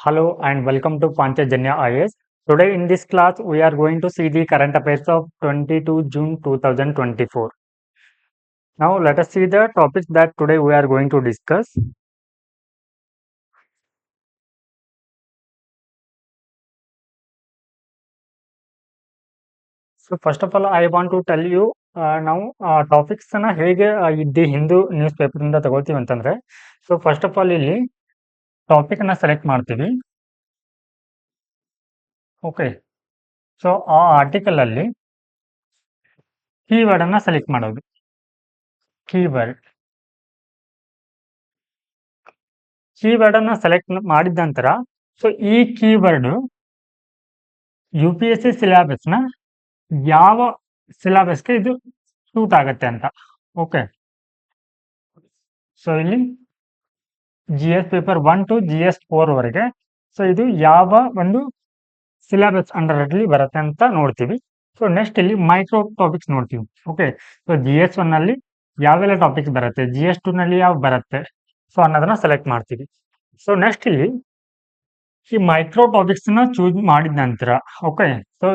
Hello and welcome to Panchajanya IAS. Today in this class we are going to see the current affairs of 22 June 2024. Now let us see the topics that today we are going to discuss. So first of all I want to tell you ನಾವು topics ಅನ್ನ ಹೇಗೆ the Hindu news paper ಇಂದ ತಗೊಳ್ತೀವಿ ಅಂತಂದ್ರೆ so first of all ಇಲ್ಲಿ topic ಅನ್ನ select ಮಾಡ್ತೀವಿ. Okay, so ಆ ಆರ್ಟಿಕಲ್ ಅಲ್ಲಿ ಕೀವರ್ಡ್ ಅನ್ನ ಸೆಲೆಕ್ಟ್ ಮಾಡೋದು. ಕೀವರ್ಡ್ ಅನ್ನ ಸೆಲೆಕ್ಟ್ ಮಾಡಿದ ನಂತರ ಸೊ ಈ ಕೀವರ್ಡ್ UPSC ಸಿಲೆಬಸ್ ನ ಯಾವ ಸಿಲೆಬಸ್ಗೆ ಇದು ಸೂಟ್ ಆಗುತ್ತೆ ಅಂತ. ಓಕೆ, ಸೊ ಇಲ್ಲಿ GS ಪೇಪರ್ 1 ಟು GS 4 ವರೆಗೆ ಸೊ ಇದು ಯಾವ ಒಂದು ಸಿಲೆಬಸ್ ಅಂಡರ್ ಅಲ್ಲಿ ಬರುತ್ತೆ ಅಂತ ನೋಡ್ತೀವಿ. ಸೊ ನೆಕ್ಸ್ಟ್ ಇಲ್ಲಿ ಮೈಕ್ರೋ ಟಾಪಿಕ್ಸ್ ನೋಡ್ತೀವಿ. ಓಕೆ, ಸೊ GS 1 ಅಲ್ಲಿ ಯಾವೆಲ್ಲ ಟಾಪಿಕ್ಸ್ ಬರುತ್ತೆ, GS 2 ನಲ್ಲಿ ಯಾವ ಬರುತ್ತೆ ಸೊ ಅನ್ನೋದನ್ನ ಸೆಲೆಕ್ಟ್ ಮಾಡ್ತೀವಿ. ಸೊ ನೆಕ್ಸ್ಟ್ ಇಲ್ಲಿ ಈ ಮೈಕ್ರೋ ಟಾಪಿಕ್ಸ್ ನ ಚೂಸ್ ಮಾಡಿದ ನಂತರ ಓಕೆ, ಸೊ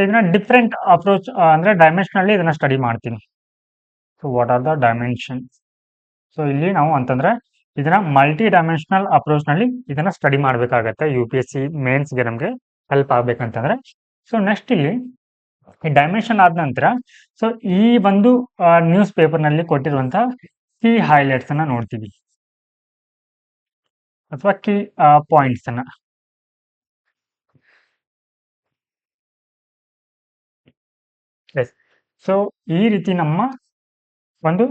ಇದನ್ನ ಡಿಫ್ರೆಂಟ್ ಅಪ್ರೋಚ್ ಅಂದ್ರೆ ಡೈಮೆನ್ಷನ್ ಅಲ್ಲಿ ಇದನ್ನ ಸ್ಟಡಿ ಮಾಡ್ತೀನಿ. So what are the dimension? So ಇಲ್ಲಿ ನಾವು ಅಂತಂದ್ರೆ ಇದನ್ನ ಮಲ್ಟಿ ಡೈಮೆನ್ಷನಲ್ ಅಪ್ರೋಚ್ ನಲ್ಲಿ ಇದನ್ನ ಸ್ಟಡಿ ಮಾಡ್ಬೇಕಾಗತ್ತೆ UPSC ಮೇನ್ಸ್ಗೆ ನಮ್ಗೆ ಹೆಲ್ಪ್ ಆಗ್ಬೇಕಂತಂದ್ರೆ. ಸೊ ನೆಕ್ಸ್ಟ್ ಇಲ್ಲಿ ಈ ಡೈಮೆನ್ಷನ್ ಆದ ನಂತರ ಸೊ ಈ ಒಂದು ನ್ಯೂಸ್ ಪೇಪರ್ ನಲ್ಲಿ ಕೊಟ್ಟಿರುವಂತಹ ಕೀ ಹೈಲೈಟ್ಸ್ ಅನ್ನ ನೋಡ್ತೀವಿ ಅಥವಾ ಕೀ ಪಾಯಿಂಟ್ಸ್ ಅನ್ನ. ಸೊ ಈ ರೀತಿ ನಮ್ಮ ಒಂದು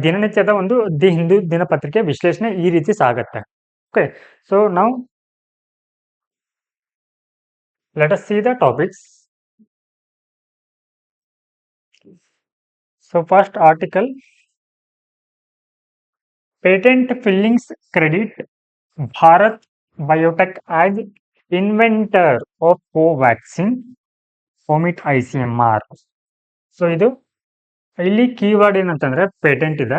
ದಿನನಿತ್ಯದ ಒಂದು ದಿ ಹಿಂದೂ ದಿನಪತ್ರಿಕೆ ವಿಶ್ಲೇಷಣೆ ಈ ರೀತಿ ಸಾಗತ್ತೆ. ಓಕೆ, ಸೊ ನಾವು let us see the topics. So first article, patent filings credit Bharat Biotech as inventor of Covaxin omit ICMR. So ಇದು ಇಲ್ಲಿ ಕೀವರ್ಡ್ ಏನಂತಂದ್ರೆ ಪೇಟೆಂಟ್ ಇದೆ.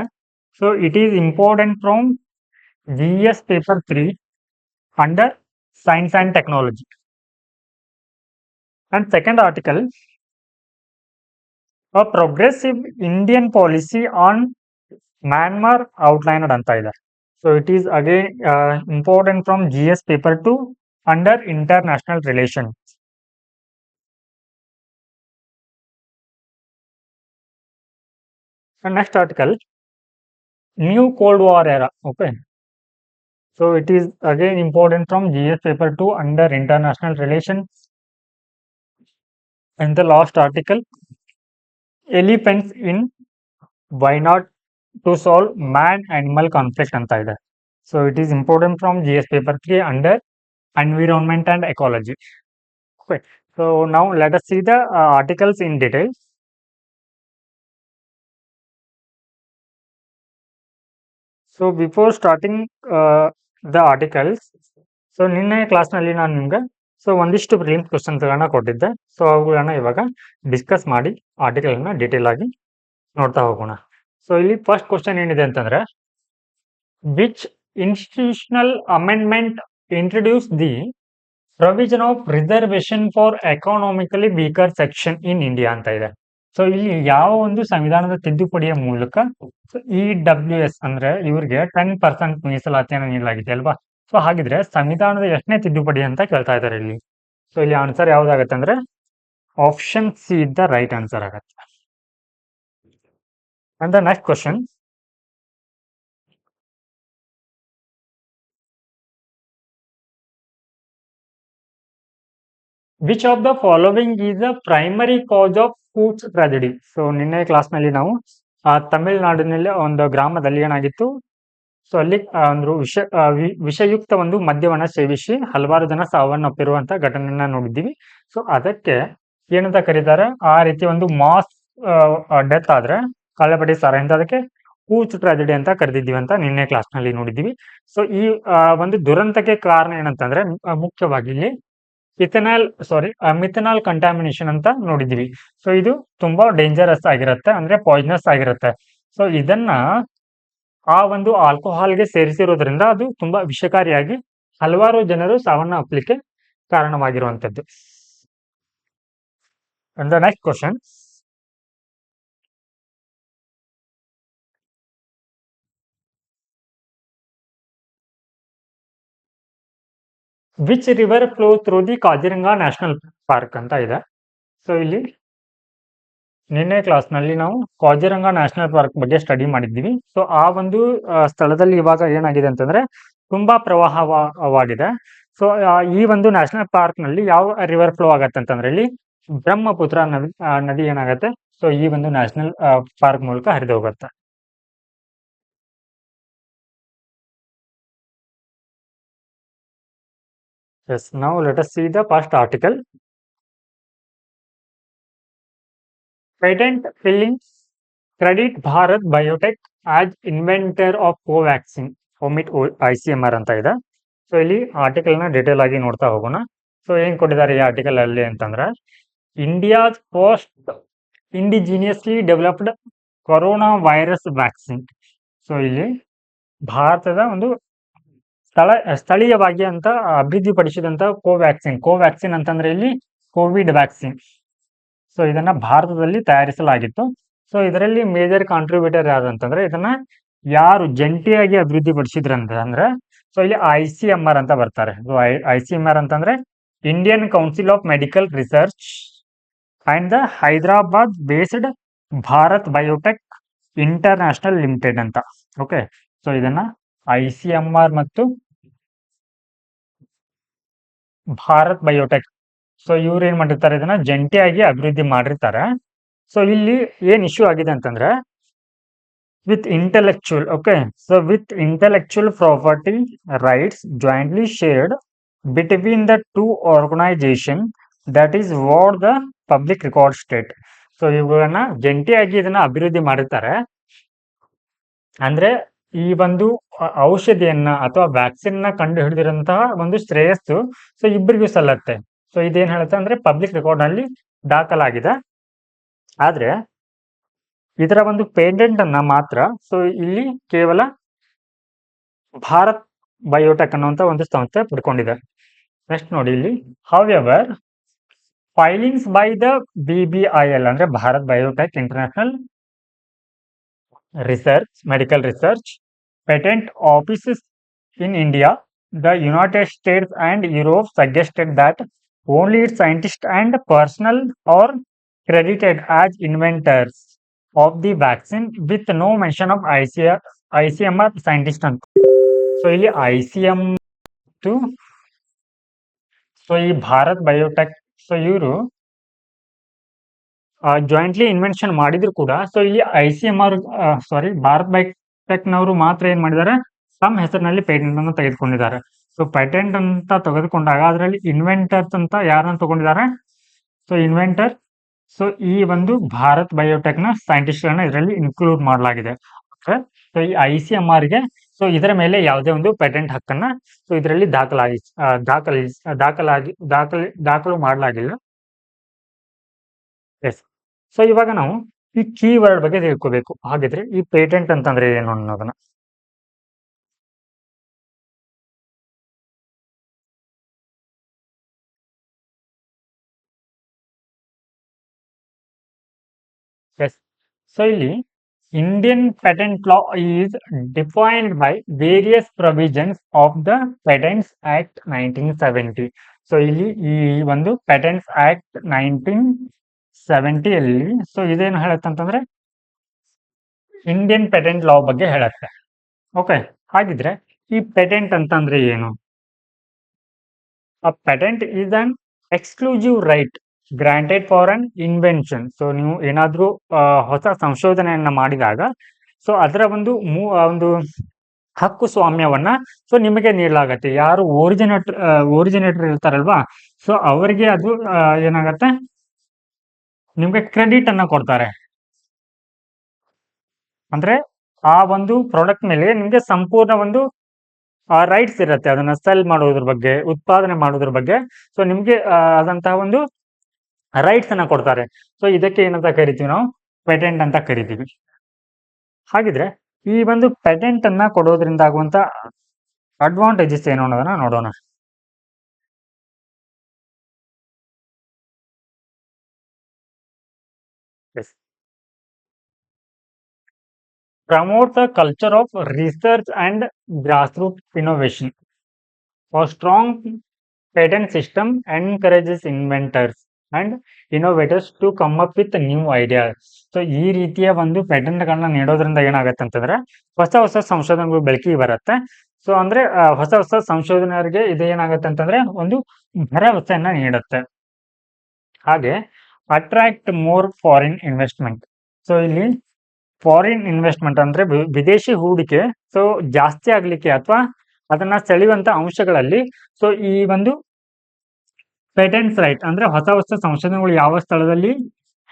So it is important from GS paper 3 under science and technology. And second article, a progressive Indian policy on Myanmar outlined ಅಂತ ಇದೆ. So it is again important from GS paper 2 under international relation. And next article, new Cold War era. Okay, so it is again important from GS paper 2 under international relations. And the last article, elephants in why not to solve man animal conflict anta ide. So it is important from GS paper 3 under environment and ecology. Okay, so now let us see the articles in detail. So before starting the articles, so ನಿನ್ನೆ ಕ್ಲಾಸ್ನಲ್ಲಿ ನಾನು ನಿಮ್ಗೆ so ಒಂದಿಷ್ಟು prelims ಕ್ವಶನ್ಸ್ಗಳನ್ನ ಕೊಟ್ಟಿದ್ದೆ. So ಅವುಗಳನ್ನ ಇವಾಗ discuss ಮಾಡಿ ಆರ್ಟಿಕಲ್ನ detail ಆಗಿ ನೋಡ್ತಾ ಹೋಗೋಣ. ಸೊ ಇಲ್ಲಿ ಫಸ್ಟ್ ಕ್ವಶನ್ ಏನಿದೆ ಅಂತಂದ್ರೆ, which institutional amendment introduce the provision of reservation for economically weaker section in India ಅಂತ ಇದೆ. ಸೊ ಇಲ್ಲಿ ಯಾವ ಒಂದು ಸಂವಿಧಾನದ ತಿದ್ದುಪಡಿಯ ಮೂಲಕ EWS ಅಂದ್ರೆ ಇವ್ರಿಗೆ 10% ಮೀಸಲಾತಿಯನ್ನು ನೀಡಲಾಗಿದೆ ಅಲ್ವಾ. ಸೊ ಹಾಗಿದ್ರೆ ಸಂವಿಧಾನದ ಎಷ್ಟನೇ ತಿದ್ದುಪಡಿ ಅಂತ ಕೇಳ್ತಾ ಇದ್ದಾರೆ ಇಲ್ಲಿ. ಸೊ ಇಲ್ಲಿ ಆನ್ಸರ್ ಯಾವ್ದಾಗತ್ತೆ ಅಂದ್ರೆ option C the right answer ಆಗತ್ತೆ. And the next question, which of the following is a primary cause of food tragedy. So ನಿನ್ನೆ ಕ್ಲಾಸ್ನಲ್ಲಿ ನಾವು ತಮಿಳುನಾಡಿನಲ್ಲಿ ಒಂದು ಗ್ರಾಮದಲ್ಲಿ ಏನಾಗಿತ್ತು, ಸೊ ಅಲ್ಲಿ ಒಂದು ವಿಷಯುಕ್ತ ಒಂದು ಮದ್ಯವನ್ನ ಸೇವಿಸಿ ಹಲವಾರು ಜನ ಸಾವನ್ನಪ್ಪಿರುವಂತ ಘಟನೆಯನ್ನ ನೋಡಿದ್ದೀವಿ. ಸೊ ಅದಕ್ಕೆ ಏನಂತ ಕರೀತಾರೆ, ಆ ರೀತಿ ಒಂದು ಮಾಸ್ ಡೆತ್ ಆದ್ರೆ ಕಾಲಪಟಿ ಸಾರ ಅಂತ ಅದಕ್ಕೆ ಫುಡ್ ಟ್ರಾಜಿಡಿ ಅಂತ ಕರೆದಿದ್ದೀವಿ ಅಂತ ನಿನ್ನೆ ಕ್ಲಾಸ್ನಲ್ಲಿ ನೋಡಿದ್ದೀವಿ. ಸೊ ಈ ಒಂದು ದುರಂತಕ್ಕೆ ಕಾರಣ ಏನಂತಂದ್ರೆ ಮುಖ್ಯವಾಗಿ ಇಲ್ಲಿ ಮಿಥನಾಲ್ ಕಂಟಾಮಿನೇಷನ್ ಅಂತ ನೋಡಿದೀವಿ. ಸೊ ಇದು ತುಂಬಾ ಡೇಂಜರಸ್ ಆಗಿರುತ್ತೆ, ಅಂದ್ರೆ ಪಾಯ್ಸನಸ್ ಆಗಿರುತ್ತೆ. ಸೊ ಇದನ್ನ ಆ ಒಂದು ಆಲ್ಕೋಹಾಲ್ಗೆ ಸೇರಿಸಿರೋದ್ರಿಂದ ಅದು ತುಂಬಾ ವಿಷಕಾರಿಯಾಗಿ ಹಲವಾರು ಜನರು ಸಾವನ್ನಪ್ಪಲಿಕ್ಕೆ ಕಾರಣವಾಗಿರುವಂಥದ್ದು. And the next question. Which river flow through the Kaziranga national park ಅಂತ ಇದೆ. ಸೊ ಇಲ್ಲಿ ನಿನ್ನೆ ಕ್ಲಾಸ್ನಲ್ಲಿ ನಾವು ಕಾಜಿರಂಗ ನ್ಯಾಷನಲ್ ಪಾರ್ಕ್ ಬಗ್ಗೆ ಸ್ಟಡಿ ಮಾಡಿದ್ವಿ. ಸೊ ಆ ಒಂದು ಸ್ಥಳದಲ್ಲಿ ಇವಾಗ ಏನಾಗಿದೆ ಅಂತಂದ್ರೆ ತುಂಬಾ ಪ್ರವಾಹವಾಗಿದೆ. ಸೊ ಈ ಒಂದು ನ್ಯಾಷನಲ್ ಪಾರ್ಕ್ ನಲ್ಲಿ ಯಾವ ರಿವರ್ ಫ್ಲೋ ಆಗತ್ತೆ ಅಂತಂದ್ರೆ ಇಲ್ಲಿ ಬ್ರಹ್ಮಪುತ್ರ ನದಿ ಏನಾಗತ್ತೆ, ಸೊ ಈ ಒಂದು ನ್ಯಾಷನಲ್ ಪಾರ್ಕ್ ಮೂಲಕ ಹರಿದು ಹೋಗುತ್ತೆ. Yes, now let us see the first article. Patent filling credit Bharat Biotech as inventor of Covaxin omit ICMR ಅಂತ ಇದೆ. ಸೊ ಇಲ್ಲಿ ಆರ್ಟಿಕಲ್ ನ ಡೀಟೇಲ್ ಆಗಿ ನೋಡ್ತಾ ಹೋಗೋಣ. ಸೊ ಏನ್ ಕೊಟ್ಟಿದ್ದಾರೆ ಈ ಆರ್ಟಿಕಲ್ ಅಲ್ಲಿ ಅಂತಂದ್ರೆ India's first indigenously developed corona virus vaccine. So ಇಲ್ಲಿ ಭಾರತದ ಒಂದು ಸ್ಥಳೀಯವಾಗಿ ಅಂತ ಅಭಿವೃದ್ಧಿಪಡಿಸಿದಂತ ಕೋವ್ಯಾಕ್ಸಿನ್ ಅಂತಂದ್ರೆ ಇಲ್ಲಿ ಕೋವಿಡ್ ವ್ಯಾಕ್ಸಿನ್. ಸೊ ಇದನ್ನ ಭಾರತದಲ್ಲಿ ತಯಾರಿಸಲಾಗಿತ್ತು. ಸೊ ಇದರಲ್ಲಿ ಮೇಜರ್ ಕಾಂಟ್ರಿಬ್ಯೂಟರ್ ಯಾರಂತಂದ್ರೆ ಇದನ್ನ ಯಾರು ಜಂಟಿಯಾಗಿ ಅಭಿವೃದ್ಧಿ ಪಡಿಸಿದ್ರಂದ್ರೆ ಸೊ ಇಲ್ಲಿ ICMR ಅಂತ ಬರ್ತಾರೆ. ಸೊ ICMR ಅಂತಂದ್ರೆ Indian council of medical research and the Hyderabad based Bharat biotech international limited ಅಂತ. ಓಕೆ, ಸೊ ಇದನ್ನ ICMR ಮತ್ತು ಭಾರತ್ ಬಯೋಟೆಕ್, ಸೊ ಇವ್ರು ಏನ್ ಮಾಡಿರ್ತಾರೆ ಇದನ್ನ ಜಂಟಿಯಾಗಿ ಅಭಿವೃದ್ಧಿ ಮಾಡಿರ್ತಾರೆ. ಸೊ ಇಲ್ಲಿ ಏನ್ ಇಶ್ಯೂ ಆಗಿದೆ ಅಂತಂದ್ರೆ with intellectual property rights jointly shared between the two organizations, that is what the public record state. So ಇವುಗಳನ್ನ ಜಂಟಿಯಾಗಿ ಇದನ್ನ ಅಭಿವೃದ್ಧಿ ಮಾಡಿರ್ತಾರೆ. ಅಂದ್ರೆ ಈ ಒಂದು ಔಷಧಿಯನ್ನ ಅಥವಾ ವ್ಯಾಕ್ಸಿನ್ ನ ಕಂಡು ಹಿಡಿದಿರಂತಹ ಒಂದು ಶ್ರೇಯಸ್ಸು ಸೊ ಇಬ್ಬರಿಗೂ ಸಲ್ಲತ್ತೆ. ಸೊ ಇದೇನ್ ಹೇಳುತ್ತೆ ಅಂದ್ರೆ ಪಬ್ಲಿಕ್ ರೆಕಾರ್ಡ್ ನಲ್ಲಿ ದಾಖಲಾಗಿದೆ. ಆದ್ರೆ ಇದರ ಒಂದು ಪೇಟೆಂಟ್ ಅನ್ನ ಮಾತ್ರ ಸೊ ಇಲ್ಲಿ ಕೇವಲ ಭಾರತ್ ಬಯೋಟೆಕ್ ಅನ್ನುವಂತ ಒಂದು ಸಂಸ್ಥೆ ಪಡ್ಕೊಂಡಿದೆ. ನೆಕ್ಸ್ಟ್ ನೋಡಿ ಇಲ್ಲಿ however filings by the BBIL ಅಂದ್ರೆ Bharat biotech international research medical research patent offices in India, the United States and Europe suggested that only its scientists and personnel are credited as inventors of the vaccine with no mention of ICMR scientist ಅಂತ. So ಇಲ್ಲಿ ICM so ಈ Bharat biotech so ಇವರು jointly invention ಮಾಡಿದ್ರು ಕೂಡ so ಇಲ್ಲಿ ICMR Bharat biotech ನವರು ಮಾತ್ರ ಏನ್ ಮಾಡಿದ್ದಾರೆ ತಮ್ಮ ಹೆಸರಿನಲ್ಲಿ ಪೇಟೆಂಟ್ ಅನ್ನು ತೆಗೆದುಕೊಂಡಿದ್ದಾರೆ. ಸೊ ಪೇಟೆಂಟ್ ಅಂತ ತೆಗೆದುಕೊಂಡಾಗ ಅದರಲ್ಲಿ ಇನ್ವೆಂಟರ್ಸ್ ಅಂತ ಯಾರನ್ನ ತಗೊಂಡಿದ್ದಾರೆ, ಸೊ ಇನ್ವೆಂಟರ್ ಸೊ ಈ ಒಂದು ಭಾರತ್ ಬಯೋಟೆಕ್ ನ ಸೈಂಟಿಸ್ಟ್ ಗಳನ್ನ ಇದರಲ್ಲಿ ಇನ್ಕ್ಲೂಡ್ ಮಾಡಲಾಗಿದೆ. ಸೊ ಈ ICMR ಗೆ ಸೊ ಇದರ ಮೇಲೆ ಯಾವುದೇ ಒಂದು ಪೇಟೆಂಟ್ ಹಕ್ಕನ್ನ ಸೊ ಇದರಲ್ಲಿ ದಾಖಲು ಮಾಡಲಾಗಿಲ್ಲ. ಎಸ್, ಸೊ ಇವಾಗ ನಾವು ಈ ಕೀವರ್ಡ್ ಬಗ್ಗೆ ತಿಳ್ಕೋಬೇಕು. ಹಾಗಿದ್ರೆ ಈ ಪೇಟೆಂಟ್ ಅಂತಂದ್ರೆ ಏನು ಅನ್ನೋದನ್ನ ಸೊ ಇಲ್ಲಿ Indian patent law is defined by various provisions of the patents act 1970. So ಇಲ್ಲಿ ಈ ಒಂದು ಪೇಟೆಂಟ್ಸ್ ಆಕ್ಟ್ 1970 ಅಲ್ಲಿ ಸೊ ಇದೇನು ಹೇಳುತ್ತೆ ಅಂತಂದ್ರೆ ಇಂಡಿಯನ್ ಪೇಟೆಂಟ್ ಲಾ ಬಗ್ಗೆ ಹೇಳುತ್ತೆ. ಓಕೆ, ಹಾಗಿದ್ರೆ ಈ ಪೇಟೆಂಟ್ ಅಂತಂದ್ರೆ ಏನು? A patent is an exclusive right granted for an invention. So ನೀವು ಏನಾದ್ರೂ ಹೊಸ ಸಂಶೋಧನೆಯನ್ನ ಮಾಡಿದಾಗ ಸೊ ಅದರ ಒಂದು ಹಕ್ಕು ಸ್ವಾಮ್ಯವನ್ನ ಸೊ ನಿಮಗೆ ನೀಡಲಾಗತ್ತೆ. ಯಾರು ಓರಿಜಿನೇಟರ್ ಇರ್ತಾರಲ್ವಾ ಸೊ ಅವರಿಗೆ ಅದು ಏನಾಗತ್ತೆ ನಿಮ್ಗೆ ಕ್ರೆಡಿಟ್ ಅನ್ನ ಕೊಡ್ತಾರೆ. ಅಂದ್ರೆ ಆ ಒಂದು ಪ್ರಾಡಕ್ಟ್ ಮೇಲೆ ನಿಮ್ಗೆ ಸಂಪೂರ್ಣ ಒಂದು ರೈಟ್ಸ್ ಇರುತ್ತೆ, ಅದನ್ನ ಸೆಲ್ ಮಾಡೋದ್ರ ಬಗ್ಗೆ, ಉತ್ಪಾದನೆ ಮಾಡೋದ್ರ ಬಗ್ಗೆ ಸೊ ನಿಮ್ಗೆ ಆದಂತಹ ಒಂದು ರೈಟ್ಸ್ ಅನ್ನ ಕೊಡ್ತಾರೆ. ಸೊ ಇದಕ್ಕೆ ಏನಂತ ಕರಿತೀವಿ ನಾವು ಪೇಟೆಂಟ್ ಅಂತ ಕರಿತೀವಿ. ಹಾಗಿದ್ರೆ ಈ ಒಂದು ಪೇಟೆಂಟ್ ಅನ್ನ ಕೊಡೋದ್ರಿಂದ ಆಗುವಂತ ಅಡ್ವಾಂಟೇಜಸ್ ಏನು ಅನ್ನೋದನ್ನ ನೋಡೋಣ. S. Promote the culture of research and grassroots innovation. A strong patent system encourages inventors and innovators to come up with new ideas. So ಈ ರೀತಿಯ ಒಂದು ಪೇಟೆಂಟ್ಗಳನ್ನ ನೀಡೋದ್ರಿಂದ ಏನಾಗುತ್ತೆ ಅಂತಂದ್ರೆ ಹೊಸ ಹೊಸ ಸಂಶೋಧನೆಗಳು ಬೆಳಕಿಗೆ ಬರುತ್ತೆ. ಸೊ ಅಂದ್ರೆ ಹೊಸ ಹೊಸ ಸಂಶೋಧನೆಯವರಿಗೆ ಇದು ಏನಾಗುತ್ತೆ ಅಂತಂದ್ರೆ ಒಂದು ಭರವಸೆಯನ್ನ ನೀಡುತ್ತೆ. ಹಾಗೆ attract more foreign investment. So ಇಲ್ಲಿ ಫಾರಿನ್ ಇನ್ವೆಸ್ಟ್ಮೆಂಟ್ ಅಂದ್ರೆ ವಿದೇಶಿ ಹೂಡಿಕೆ ಸೊ ಜಾಸ್ತಿ ಆಗ್ಲಿಕ್ಕೆ ಅಥವಾ ಅದನ್ನ ಸೆಳೆಯುವಂತ ಅಂಶಗಳಲ್ಲಿ ಸೊ ಈ ಒಂದು ಪೇಟೆಂಟ್ಸ್ ರೈಟ್ ಅಂದ್ರೆ ಹೊಸ ಹೊಸ ಸಂಶೋಧನೆಗಳು ಯಾವ ಸ್ಥಳದಲ್ಲಿ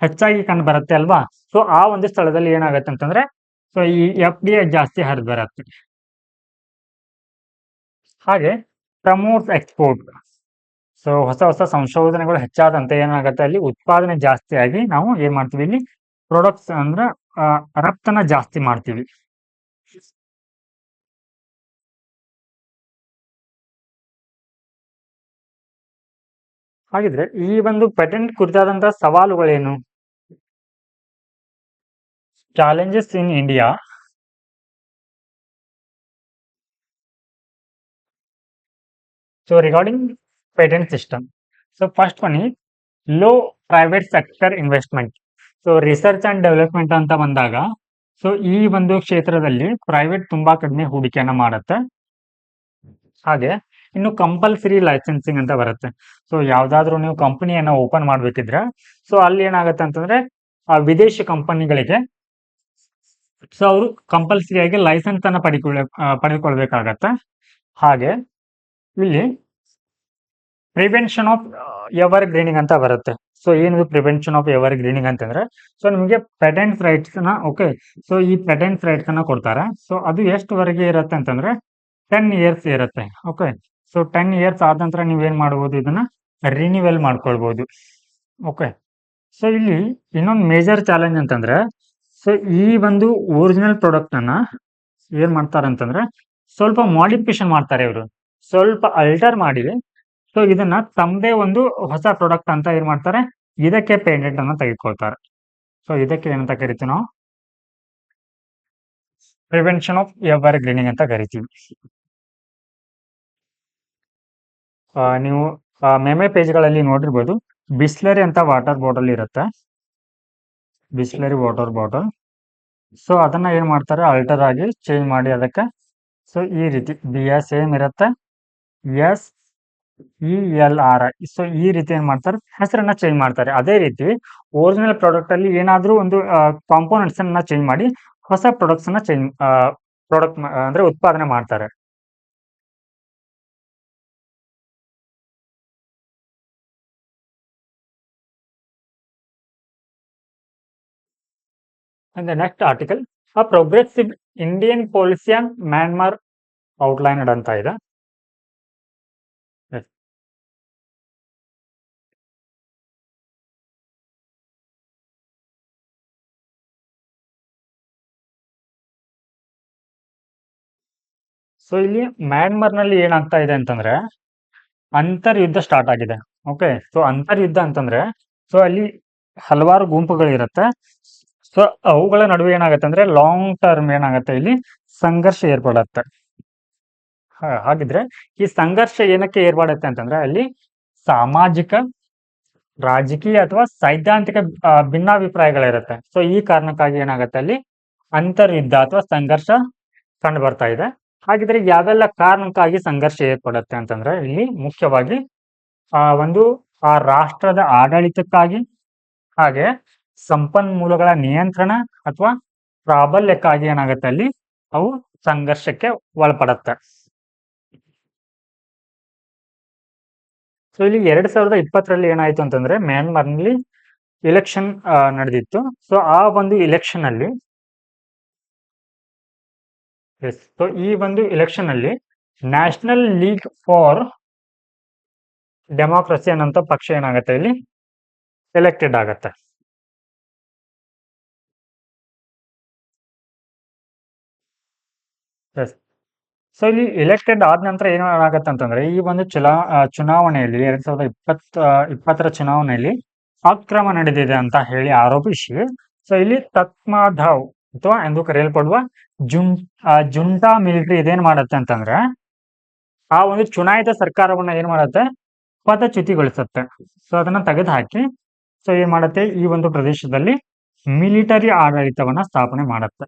ಹೆಚ್ಚಾಗಿ ಕಂಡು ಬರುತ್ತೆ ಅಲ್ವಾ, ಸೊ ಆ ಒಂದು ಸ್ಥಳದಲ್ಲಿ ಏನಾಗುತ್ತೆ ಅಂತಂದ್ರೆ ಸೊ ಈ FDI ಜಾಸ್ತಿ ಹರಿದು ಬರುತ್ತೆ. ಹಾಗೆ ಪ್ರಮೋಟ್ಸ್ ಎಕ್ಸ್ಪೋರ್ಟ್. ಸೊ ಹೊಸ ಹೊಸ ಸಂಶೋಧನೆಗಳು ಹೆಚ್ಚಾದಂತೆ ಏನಾಗುತ್ತೆ ಅಲ್ಲಿ ಉತ್ಪಾದನೆ ಜಾಸ್ತಿ ಆಗಿ ನಾವು ಏನ್ ಮಾಡ್ತೀವಿ ಇಲ್ಲಿ ಪ್ರಾಡಕ್ಟ್ಸ್ ಅಂದ್ರೆ ರಫ್ತನ್ನ ಜಾಸ್ತಿ ಮಾಡ್ತೀವಿ. ಹಾಗಿದ್ರೆ ಈ ಒಂದು ಪೇಟೆಂಟ್ ಕುರಿತಾದಂತಹ ಸವಾಲುಗಳೇನು? Challenges in India. So regarding patent system, so first one is low private sector investment. So research and development ಅಂತ ಬಂದಾಗ ಸೊ ಈ ಒಂದು ಕ್ಷೇತ್ರದಲ್ಲಿ ಪ್ರೈವೇಟ್ ತುಂಬಾ ಕಡಿಮೆ ಹೂಡಿಕೆಯನ್ನ ಮಾಡುತ್ತೆ. ಹಾಗೆ ಇನ್ನು ಕಂಪಲ್ಸರಿ ಲೈಸೆನ್ಸಿಂಗ್ ಅಂತ ಬರುತ್ತೆ. ಸೊ ಯಾವ್ದಾದ್ರು ನೀವು ಕಂಪನಿಯನ್ನ ಓಪನ್ ಮಾಡ್ಬೇಕಿದ್ರೆ ಸೊ ಅಲ್ಲಿ ಏನಾಗುತ್ತೆ ಅಂತಂದ್ರೆ ಆ ವಿದೇಶಿ ಕಂಪನಿಗಳಿಗೆ ಸೊ ಅವರು ಕಂಪಲ್ಸರಿ ಆಗಿ ಲೈಸೆನ್ಸ್ ಅನ್ನ ಪಡೆದುಕೊಳ್ಬೇಕಾಗತ್ತೆ. ಹಾಗೆ ಇಲ್ಲಿ ಪ್ರಿವೆನ್ಷನ್ ಆಫ್ ಎವರ್ ಗ್ರೀನಿಂಗ್ ಅಂತ ಬರುತ್ತೆ. ಸೊ ಏನಿದು ಪ್ರಿವೆನ್ಷನ್ ಆಫ್ ಎವರ್ ಗ್ರೀನಿಂಗ್ ಅಂತಂದ್ರೆ ಸೊ ನಿಮಗೆ ಪೇಟೆಂಟ್ ರೈಟ್ಸ್ ನ ಓಕೆ ಸೊ ಈ ಪೇಟೆಂಟ್ ರೈಟ್ಸ್ ಅನ್ನ ಕೊಡ್ತಾರೆ. ಸೊ ಅದು ಎಷ್ಟುವರೆಗೆ ಇರುತ್ತೆ ಅಂತಂದ್ರೆ 10 years ಇರುತ್ತೆ. ಓಕೆ, ಸೊ 10 years ಆದ ನಂತರ ನೀವೇನ್ ಮಾಡಬಹುದು, ಇದನ್ನ ರಿನ್ಯೂವಲ್ ಮಾಡ್ಕೊಳ್ಬಹುದು. ಓಕೆ, ಸೊ ಇಲ್ಲಿ ಇನ್ನೊಂದು ಮೇಜರ್ ಚಾಲೆಂಜ್ ಅಂತಂದ್ರೆ ಸೊ ಈ ಒಂದು ಒರಿಜಿನಲ್ ಪ್ರಾಡಕ್ಟ್ ಅನ್ನ ಏನ್ ಮಾಡ್ತಾರೆ ಅಂತಂದ್ರೆ ಸ್ವಲ್ಪ ಮಾಡಿಫಿಕೇಶನ್ ಮಾಡ್ತಾರೆ ಇವರು, ಸ್ವಲ್ಪ ಅಲ್ಟರ್ ಮಾಡಿ ಸೊ ಇದನ್ನ ತಮ್ಮದೇ ಒಂದು ಹೊಸ ಪ್ರಾಡಕ್ಟ್ ಅಂತ ಏನ್ ಮಾಡ್ತಾರೆ, ಇದಕ್ಕೆ ಪೇಟೆಂಟ್ ಅನ್ನ ತೆಗೆದುಕೊಳ್ತಾರೆ. ಸೊ ಇದಕ್ಕೆ ಏನಂತ ಕರಿತೀವಿ ನಾವು ಪ್ರಿವೆನ್ಷನ್ ಆಫ್ ಎವರ್ ಗ್ರೀನಿಂಗ್ ಅಂತ ಕರಿತೀವಿ. ನೀವು ಮೆಮೆ ಪೇಜ್ಗಳಲ್ಲಿ ನೋಡಿರ್ಬೋದು, ಬಿಸ್ಲರಿ ಅಂತ ವಾಟರ್ ಬಾಟಲ್ ಇರುತ್ತೆ, ಬಿಸ್ಲರಿ ವಾಟರ್ ಬಾಟಲ್. ಸೊ ಅದನ್ನ ಏನ್ ಮಾಡ್ತಾರೆ, ಅಲ್ಟರ್ ಆಗಿ ಚೇಂಜ್ ಮಾಡಿ ಅದಕ್ಕೆ ಸೊ ಈ ರೀತಿ ಸೇಮ್ ಇರುತ್ತೆ, SELRI. ಸೊ ಈ ರೀತಿ ಏನ್ ಮಾಡ್ತಾರೆ, ಹೆಸರನ್ನ ಚೇಂಜ್ ಮಾಡ್ತಾರೆ. ಅದೇ ರೀತಿ ಒರಿಜಿನಲ್ ಪ್ರಾಡಕ್ಟ್ ಅಲ್ಲಿ ಏನಾದ್ರೂ ಒಂದು ಕಾಂಪೋನೆಂಟ್ಸ್ ಅನ್ನ ಚೇಂಜ್ ಮಾಡಿ ಹೊಸ ಪ್ರಾಡಕ್ಟ್ಸ್ ಅನ್ನ ಪ್ರಾಡಕ್ಟ್ ಅಂದ್ರೆ ಉತ್ಪಾದನೆ ಮಾಡ್ತಾರೆ. And the next article, a progressive Indian policy on Myanmar outlined ಅಂತ ಇದೆ. ಸೊ ಇಲ್ಲಿ ಮ್ಯಾನ್ಮಾರ್ ನಲ್ಲಿ ಏನಾಗ್ತಾ ಇದೆ ಅಂತಂದ್ರೆ ಅಂತರ್ಯುದ್ಧ ಸ್ಟಾರ್ಟ್ ಆಗಿದೆ. ಓಕೆ, ಸೊ ಅಂತರ್ಯುದ್ಧ ಅಂತಂದ್ರೆ ಸೊ ಅಲ್ಲಿ ಹಲವಾರು ಗುಂಪುಗಳಿರುತ್ತೆ. ಸೊ ಅವುಗಳ ನಡುವೆ ಏನಾಗುತ್ತೆ ಅಂದ್ರೆ ಲಾಂಗ್ ಟರ್ಮ್ ಏನಾಗುತ್ತೆ ಇಲ್ಲಿ ಸಂಘರ್ಷ ಏರ್ಪಡುತ್ತೆ. ಹಾಗಿದ್ರೆ ಈ ಸಂಘರ್ಷ ಏನಕ್ಕೆ ಏರ್ಪಡುತ್ತೆ ಅಂತಂದ್ರೆ ಅಲ್ಲಿ ಸಾಮಾಜಿಕ, ರಾಜಕೀಯ ಅಥವಾ ಸೈದ್ಧಾಂತಿಕ ಭಿನ್ನಾಭಿಪ್ರಾಯಗಳಿರುತ್ತೆ. ಸೊ ಈ ಕಾರಣಕ್ಕಾಗಿ ಏನಾಗುತ್ತೆ ಅಲ್ಲಿ ಅಂತರ್ಯುದ್ಧ ಅಥವಾ ಸಂಘರ್ಷ ಕಂಡು ಬರ್ತಾ ಇದೆ. ಹಾಗಿದ್ರೆ ಯಾವೆಲ್ಲ ಕಾರಣಕ್ಕಾಗಿ ಸಂಘರ್ಷ ಏರ್ಪಡುತ್ತೆ ಅಂತಂದ್ರೆ ಇಲ್ಲಿ ಮುಖ್ಯವಾಗಿ ಒಂದು ಆ ರಾಷ್ಟ್ರದ ಆಡಳಿತಕ್ಕಾಗಿ, ಹಾಗೆ ಸಂಪನ್ಮೂಲಗಳ ನಿಯಂತ್ರಣ ಅಥವಾ ಪ್ರಾಬಲ್ಯಕ್ಕಾಗಿ ಏನಾಗುತ್ತೆ ಅಲ್ಲಿ ಅವು ಸಂಘರ್ಷಕ್ಕೆ ಒಳಪಡುತ್ತೆ. ಸೊ ಇಲ್ಲಿ 2020ರಲ್ಲಿ ಏನಾಯ್ತು ಅಂತಂದ್ರೆ ಮ್ಯಾನ್ಮಾರ್ನಲ್ಲಿ ಎಲೆಕ್ಷನ್ ನಡೆದಿತ್ತು. ಸೊ ಆ ಒಂದು ಎಲೆಕ್ಷನ್ ಅಲ್ಲಿ ಸೊ ಈ ಒಂದು ಎಲೆಕ್ಷನ್ ಅಲ್ಲಿ ನ್ಯಾಷನಲ್ ಲೀಗ್ ಫಾರ್ ಡೆಮಾಕ್ರಸಿ ಅನ್ನೋಂಥ ಪಕ್ಷ ಏನಾಗುತ್ತೆ ಇಲ್ಲಿ ಎಲೆಕ್ಟೆಡ್ ಆಗತ್ತೆ. ಸೊ ಇಲ್ಲಿ ಎಲೆಕ್ಟೆಡ್ ಆದ ನಂತರ ಏನಾಗತ್ತೆ ಅಂತಂದ್ರೆ ಈ ಒಂದು ಚುನಾವಣೆಯಲ್ಲಿ 2020 ಚುನಾವಣೆಯಲ್ಲಿ ಅಕ್ರಮ ನಡೆದಿದೆ ಅಂತ ಹೇಳಿ ಆರೋಪಿಸಿ ಸೊ ಇಲ್ಲಿ ತತ್ಮಾಧಾವ್ ಅಥವಾ ಎಂದು ಕರೆಯಲ್ಪಡುವ ಜುಂಟಾ ಮಿಲಿಟರಿ ಇದೇನ್ ಮಾಡತ್ತೆ ಅಂತಂದ್ರೆ ಆ ಒಂದು ಚುನಾಯಿತ ಸರ್ಕಾರವನ್ನ ಏನ್ ಮಾಡತ್ತೆ ಪದಚ್ಯುತಿಗೊಳಿಸುತ್ತೆ. ಸೊ ಅದನ್ನ ತೆಗೆದು ಹಾಕಿ ಸೊ ಏನ್ ಮಾಡತ್ತೆ ಈ ಒಂದು ಪ್ರದೇಶದಲ್ಲಿ ಮಿಲಿಟರಿ ಆಡಳಿತವನ್ನ ಸ್ಥಾಪನೆ ಮಾಡತ್ತೆ.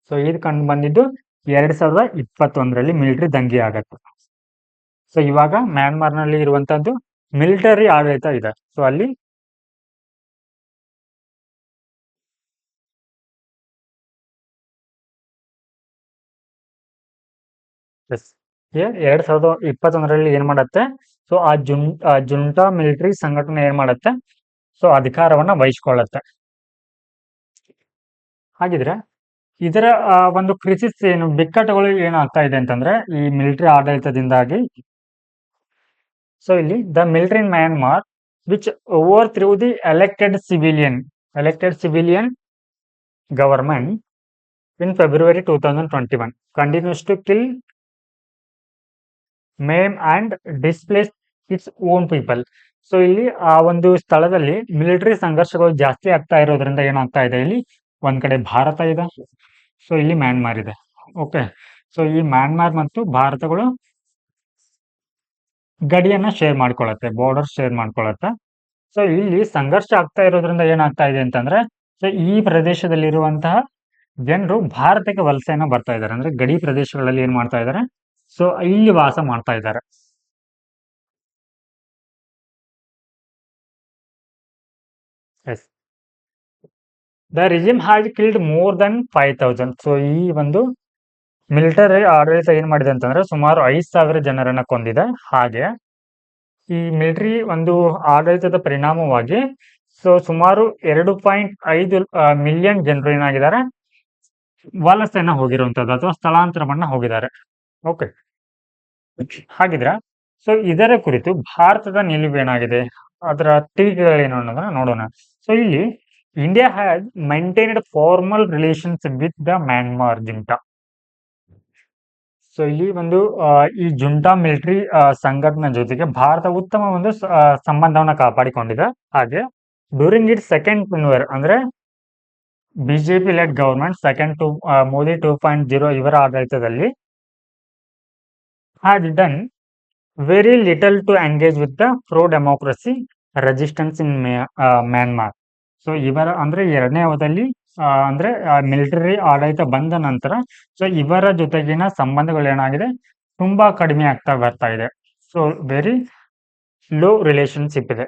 ಸೊ ಇದು ಕಂಡು ಬಂದಿದ್ದು 2021ರಲ್ಲಿ ಮಿಲಿಟರಿ ದಂಗೆ ಆಗತ್ತೆ. ಸೊ ಇವಾಗ ಮ್ಯಾನ್ಮಾರ್ನಲ್ಲಿ ಇರುವಂತದ್ದು ಮಿಲಿಟರಿ ಆಡಳಿತ ಇದೆ. ಸೊ ಅಲ್ಲಿ ಎಸ್ 2021ರಲ್ಲಿ ಏನ್ ಮಾಡತ್ತೆ ಸೊ ಆ ಜುಂಟಾ ಮಿಲಿಟರಿ ಸಂಘಟನೆ ಏನ್ ಮಾಡತ್ತೆ ಸೊ ಅಧಿಕಾರವನ್ನ ವಹಿಸ್ಕೊಳ್ಳತ್ತೆ. ಹಾಗಿದ್ರೆ ಇದರ ಒಂದು ಕ್ರಿಸಿಸ್ ಏನು ಬಿಕ್ಕಟ್ಟುಗಳು ಏನಾಗ್ತಾ ಇದೆ ಅಂತಂದ್ರೆ ಈ ಮಿಲಿಟರಿ ಆಡಳಿತದಿಂದಾಗಿ ಸೊ ಇಲ್ಲಿ the military in Myanmar which over through the elected civilian government in February 2021 continues to kill, maim and displace its own people. So ಇಲ್ಲಿ ಆ ಒಂದು ಸ್ಥಳದಲ್ಲಿ ಮಿಲಿಟರಿ ಸಂಘರ್ಷಗಳು ಜಾಸ್ತಿ ಆಗ್ತಾ ಇರೋದ್ರಿಂದ ಏನಾಗ್ತಾ ಇದೆ ಇಲ್ಲಿ ಒಂದ್ ಕಡೆ ಭಾರತ ಇದೆ, ಸೊ ಇಲ್ಲಿ ಮ್ಯಾನ್ಮಾರ್ ಇದೆ. ಓಕೆ, ಸೊ ಈ ಮ್ಯಾನ್ಮಾರ್ ಮತ್ತು ಭಾರತಗಳು ಗಡಿಯನ್ನ ಶೇರ್ ಮಾಡ್ಕೊಳತ್ತೆ, ಬಾರ್ಡರ್ ಶೇರ್ ಮಾಡ್ಕೊಳತ್ತೆ. ಸೊ ಇಲ್ಲಿ ಸಂಘರ್ಷ ಆಗ್ತಾ ಇರೋದ್ರಿಂದ ಏನಾಗ್ತಾ ಇದೆ ಅಂತಂದ್ರೆ ಸೊ ಈ ಪ್ರದೇಶದಲ್ಲಿರುವಂತಹ ಜನರು ಭಾರತಕ್ಕೆ ವಲಸೆಯನ್ನ ಬರ್ತಾ ಇದ್ದಾರೆ. ಅಂದ್ರೆ ಗಡಿ ಪ್ರದೇಶಗಳಲ್ಲಿ ಏನ್ ಮಾಡ್ತಾ ಇದ್ದಾರೆ ಸೊ ಇಲ್ಲಿ ವಾಸ ಮಾಡ್ತಾ ಇದ್ದಾರೆ. Yes, the regime has killed more than 5,000. So ಈ ಒಂದು ಮಿಲಿಟರಿ ಆಡಳಿತ ಏನ್ ಮಾಡಿದೆ ಅಂತಂದ್ರೆ ಸುಮಾರು 5,000 ಜನರನ್ನ ಕೊಂದಿದೆ. ಹಾಗೆ ಈ ಮಿಲಿಟರಿ ಒಂದು ಆಡಳಿತದ ಪರಿಣಾಮವಾಗಿ ಸೊ ಸುಮಾರು 2.5 ಮಿಲಿಯನ್ ಜನರು ಏನಾಗಿದ್ದಾರೆ ವಲಸೆಯನ್ನ ಹೋಗಿರುವಂತದ್ದು ಅಥವಾ ಸ್ಥಳಾಂತರವನ್ನ ಹೋಗಿದ್ದಾರೆ. ಓಕೆ, ಹಾಗಿದ್ರೆ ಸೊ ಇದರ ಕುರಿತು ಭಾರತದ ನಿಲುವು ಏನಾಗಿದೆ, ಅದರ ಟೀಕೆಗಳೇನು ಅನ್ನೋದನ್ನ ನೋಡೋಣ. ಸೊ ಇಲ್ಲಿ India has maintained formal relations with the Myanmar junta. So ಇಲ್ಲಿ ಒಂದು ಈ ಜುಂಟಾ ಮಿಲಿಟರಿ ಸಂಘಟನೆ ಜೊತೆಗೆ ಭಾರತ ಉತ್ತಮ ಒಂದು ಸಂಬಂಧವನ್ನ ಕಾಪಾಡಿಕೊಂಡಿದೆ. ಹಾಗೆ ಡ್ಯೂರಿಂಗ್ ಇಟ್ ಸೆಕೆಂಡ್ ಟೆನ್ಯೂರ್ ಅಂದ್ರೆ ಬಿಜೆಪಿ ಲೆಡ್ ಗವರ್ಮೆಂಟ್ ಮೋದಿ 2.0 ಇವರ ಆಡಳಿತದಲ್ಲಿ had done very little to engage with the pro-democracy resistance in Myanmar. So ಇವರ ಅಂದ್ರೆ ಎರಡನೇ ಅವಧಿಯಲ್ಲಿ ಅಂದ್ರೆ ಮಿಲಿಟರಿ ಆಡಳಿತ ಬಂದ ನಂತರ ಸೊ ಇವರ ಜೊತೆಗಿನ ಸಂಬಂಧಗಳು ಏನಾಗಿದೆ ತುಂಬಾ ಕಡಿಮೆ ಆಗ್ತಾ ಬರ್ತಾ ಇದೆ. ಸೊ ವೆರಿ ಲೋ ರಿಲೇಶನ್ಶಿಪ್ ಇದೆ.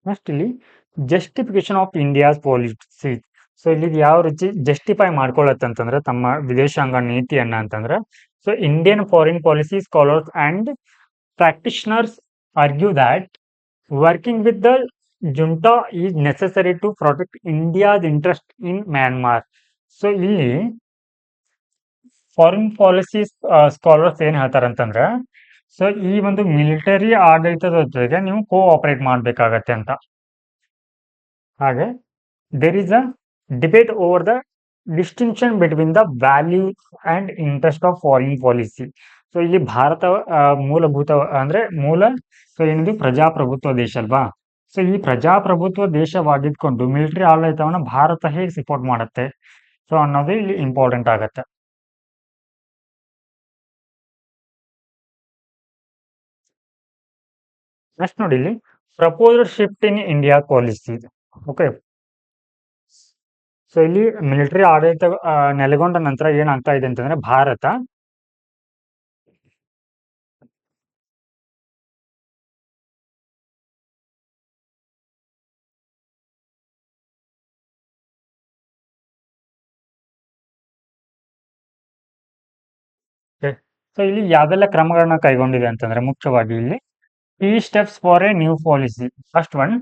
ನೆಕ್ಸ್ಟ್ ಇಲ್ಲಿ justification of India's policy. So ಇಲ್ಲಿ ಯಾವ ರೀತಿ ಜಸ್ಟಿಫೈ ಮಾಡ್ಕೊಳ್ಳುತ್ತೆ ಅಂತಂದ್ರೆ ತಮ್ಮ ವಿದೇಶಾಂಗ ನೀತಿಯನ್ನ ಅಂತಂದ್ರೆ so Indian foreign policy scholars and practitioners argue that working with the junta is necessary to protect India's interest in Myanmar. So ಇಲ್ಲಿ ಫಾರಿನ್ ಪಾಲಿಸಿ ಸ್ಕಾಲರ್ಸ್ ಏನ್ ಹೇಳ್ತಾರೆ ಅಂತಂದ್ರೆ ಸೊ ಈ ಒಂದು ಮಿಲಿಟರಿ ಆಡಳಿತದ ಜೊತೆಗೆ ನೀವು ಕೋಆಪರೇಟ್ ಮಾಡ್ಬೇಕಾಗತ್ತೆ ಅಂತ. ಹಾಗೆ there is a debate over the distinction between the value and interest of foreign policy. So ಇಲ್ಲಿ ಭಾರತ ಮೂಲಭೂತ ಅಂದ್ರೆ ಸೊ ಏನಿದು ಪ್ರಜಾಪ್ರಭುತ್ವ ದೇಶ ಅಲ್ವಾ. ಸೊ ಈ ಪ್ರಜಾಪ್ರಭುತ್ವ ದೇಶವಾಗಿದ್ಕೊಂಡು ಮಿಲಿಟರಿ ಆಡಳಿತವನ್ನ ಭಾರತ ಹೇಗೆ ಸಪೋರ್ಟ್ ಮಾಡುತ್ತೆ ಸೊ ಅನ್ನೋದು ಇಲ್ಲಿ ಇಂಪಾರ್ಟೆಂಟ್ ಆಗತ್ತೆ. ನೆಕ್ಸ್ಟ್ ನೋಡಿ ಇಲ್ಲಿ proposed shift in India policy. Okay, so ಇಲ್ಲಿ ಮಿಲಿಟರಿ ಆಡಳಿತ ನೆಲೆಗೊಂಡ ನಂತರ ಏನಾಗ್ತಾ ಇದೆ ಅಂತಂದ್ರೆ ಭಾರತ ಸೊ ಇಲ್ಲಿ ಯಾವೆಲ್ಲ ಕ್ರಮಗಳನ್ನ ಕೈಗೊಂಡಿದೆ ಅಂತಂದ್ರೆ ಮುಖ್ಯವಾಗಿ ಇಲ್ಲಿ ಈ steps for A new policy. First one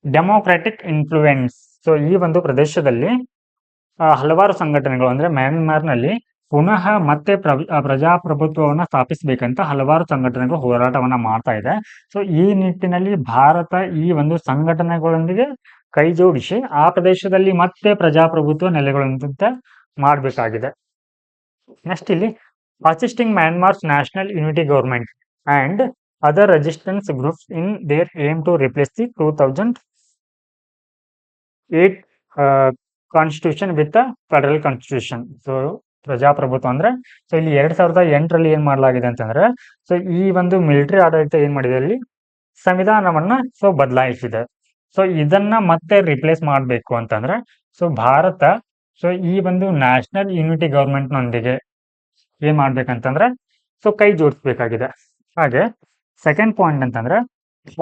democratic influence. So ಈ ಒಂದು ಪ್ರದೇಶದಲ್ಲಿ ಹಲವಾರು ಸಂಘಟನೆಗಳು ಅಂದ್ರೆ ಮ್ಯಾನ್ಮಾರ್ನಲ್ಲಿ ಪುನಃ ಮತ್ತೆ ಪ್ರಜಾಪ್ರಭುತ್ವವನ್ನ ಸ್ಥಾಪಿಸಬೇಕಂತ ಹಲವಾರು ಸಂಘಟನೆಗಳು ಹೋರಾಟವನ್ನ ಮಾಡ್ತಾ ಇದೆ. ಸೊ ಈ ನಿಟ್ಟಿನಲ್ಲಿ ಭಾರತ ಈ ಒಂದು ಸಂಘಟನೆಗಳೊಂದಿಗೆ ಕೈ ಜೋಡಿಸಿ ಆ ಪ್ರದೇಶದಲ್ಲಿ ಮತ್ತೆ ಪ್ರಜಾಪ್ರಭುತ್ವ ನೆಲೆಗೊಳ್ಳುವಂತೆ ಮಾಡಬೇಕಾಗಿದೆ. ನೆಕ್ಸ್ಟ್ ಇಲ್ಲಿ assisting Myanmar's national unity government and other resistance groups in their aim to replace the 2008 constitution with federal constitution. So ಪ್ರಜಾಪ್ರಭುತ್ವ ಅಂದ್ರೆ ಸೊ ಇಲ್ಲಿ 2008ರಲ್ಲಿ ಏನ್ ಮಾಡಲಾಗಿದೆ ಅಂತಂದ್ರೆ ಸೊ ಈ ಒಂದು ಮಿಲಿಟರಿ ಆಡಳಿತ ಏನ್ ಮಾಡಿದೆ ಅಲ್ಲಿ ಸಂವಿಧಾನವನ್ನ ಸೊ ಬದಲಾಯಿಸಿದೆ. ಸೊ ಇದನ್ನ ಮತ್ತೆ ರಿಪ್ಲೇಸ್ ಮಾಡಬೇಕು ಅಂತಂದ್ರೆ ಸೊ ಭಾರತ ಸೊ ಈ ಒಂದು ನ್ಯಾಷನಲ್ ಯೂನಿಟಿ ಗವರ್ಮೆಂಟ್ ನೊಂದಿಗೆ ಏನ್ ಮಾಡ್ಬೇಕಂತಂದ್ರೆ ಸೊ ಕೈ ಜೋಡಿಸ್ಬೇಕಾಗಿದೆ. ಹಾಗೆ ಸೆಕೆಂಡ್ ಪಾಯಿಂಟ್ ಅಂತಂದ್ರೆ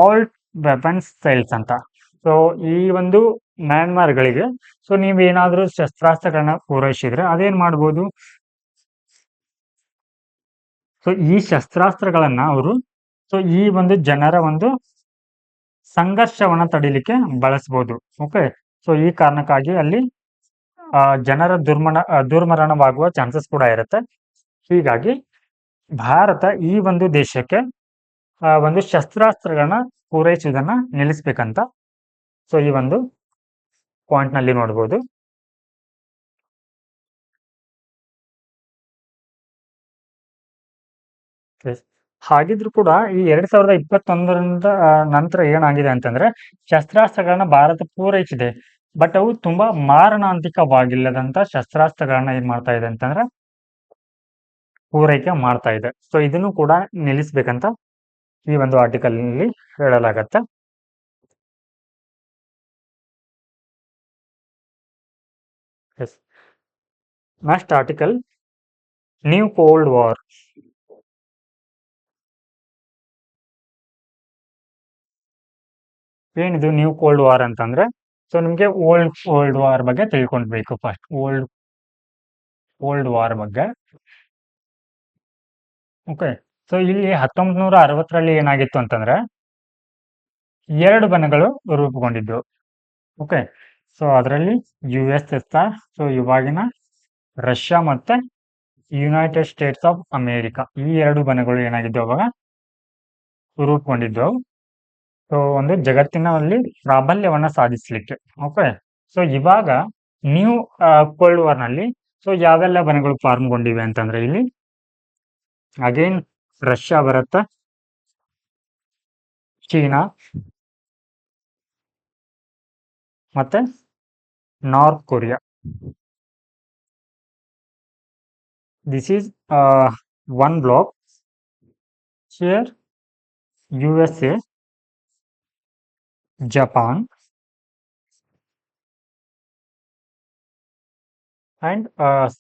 ಆಲ್ ವೆಪನ್ಸ್ ಸೇಲ್ಸ್ ಅಂತ. ಸೊ ಈ ಒಂದು ಮ್ಯಾನ್ಮಾರ್ಗಳಿಗೆ ಸೊ ನೀವೇನಾದ್ರೂ ಶಸ್ತ್ರಾಸ್ತ್ರಗಳನ್ನ ಪೂರೈಸಿದ್ರೆ ಅದೇನ್ ಮಾಡ್ಬೋದು, ಸೊ ಈ ಶಸ್ತ್ರಾಸ್ತ್ರಗಳನ್ನ ಅವರು ಸೊ ಈ ಒಂದು ಜನರ ಒಂದು ಸಂಘರ್ಷವನ್ನ ತಡಿಲಿಕ್ಕೆ ಬಳಸ್ಬೋದು. ಓಕೆ, ಸೊ ಈ ಕಾರಣಕ್ಕಾಗಿ ಅಲ್ಲಿ ಜನರ ದುರ್ಮರಣವಾಗುವ ಚಾನ್ಸಸ್ ಕೂಡ ಇರುತ್ತೆ. ಹೀಗಾಗಿ ಭಾರತ ಈ ಒಂದು ದೇಶಕ್ಕೆ ಒಂದು ಶಸ್ತ್ರಾಸ್ತ್ರಗಳನ್ನ ಪೂರೈಸುವುದನ್ನ ನಿಲ್ಲಿಸ್ಬೇಕಂತ ಸೊ ಈ ಒಂದು ಪಾಯಿಂಟ್ ನಲ್ಲಿ ನೋಡ್ಬೋದು. ಹಾಗಿದ್ರು ಕೂಡ ಈ 2021ರಿಂದ ನಂತರ ಏನಾಗಿದೆ ಅಂತಂದ್ರೆ ಶಸ್ತ್ರಾಸ್ತ್ರಗಳನ್ನ ಭಾರತ ಪೂರೈಸಿದೆ, ಬಟ್ ಅವು ತುಂಬಾ ಮಾರಣಾಂತಿಕವಾಗಿಲ್ಲದಂತ ಶಸ್ತ್ರಾಸ್ತ್ರಗಳನ್ನ ಏನ್ ಮಾಡ್ತಾ ಇದೆ ಅಂತಂದ್ರೆ ಪೂರೈಕೆ ಮಾಡ್ತಾ ಇದೆ. ಸೊ ಇದನ್ನು ಕೂಡ ನಿಲ್ಲಿಸ್ಬೇಕಂತ ಈ ಒಂದು ಆರ್ಟಿಕಲ್ ನಲ್ಲಿ ಹೇಳಲಾಗತ್ತೆ. Next article, new cold war. ಏನಿದು ನ್ಯೂ ಕೋಲ್ಡ್ ವಾರ್ ಅಂತಂದ್ರೆ ಸೊ ನಿಮ್ಗೆ ಓಲ್ಡ್ ವಾರ್ ಬಗ್ಗೆ ತಿಳ್ಕೊಂಡ್ಬೇಕು. ಫಸ್ಟ್ ಓಲ್ಡ್ ವಾರ್ ಬಗ್ಗೆ. ಓಕೆ, ಸೊ ಇಲ್ಲಿ 1960ರಲ್ಲಿ ಏನಾಗಿತ್ತು ಅಂತಂದ್ರೆ 2 ಬಣಗಳು ರೂಪುಗೊಂಡಿದ್ದು. ಓಕೆ, ಸೊ ಅದರಲ್ಲಿ USSR, ಸೊ ಇವಾಗಿನ ರಷ್ಯಾ ಮತ್ತೆ ಯುನೈಟೆಡ್ ಸ್ಟೇಟ್ಸ್ ಆಫ್ ಅಮೇರಿಕಾ, ಈ 2 ಬಣಗಳು ಏನಾಗಿದ್ದು ಅವಾಗ ರೂಪುಗೊಂಡಿದ್ದು. ಸೊ ಒಂದು ಜಗತ್ತಿನಲ್ಲಿ ಪ್ರಾಬಲ್ಯವನ್ನ ಸಾಧಿಸ್ಲಿಕ್ಕೆ. ಓಕೆ, ಸೊ ಇವಾಗ ನ್ಯೂ ಕೋಲ್ಡ್ ವಾರ್ ನಲ್ಲಿ ಸೊ ಯಾವೆಲ್ಲ ಬಣಗಳು ಫಾರ್ಮ್ಗೊಂಡಿವೆ ಅಂತಂದ್ರೆ ಇಲ್ಲಿ ಅಗೇನ್ ರಷ್ಯಾ ಬರುತ್ತೆ, ಚೀನಾ ಮತ್ತೆ North Korea. This is one block. Here USA, Japan and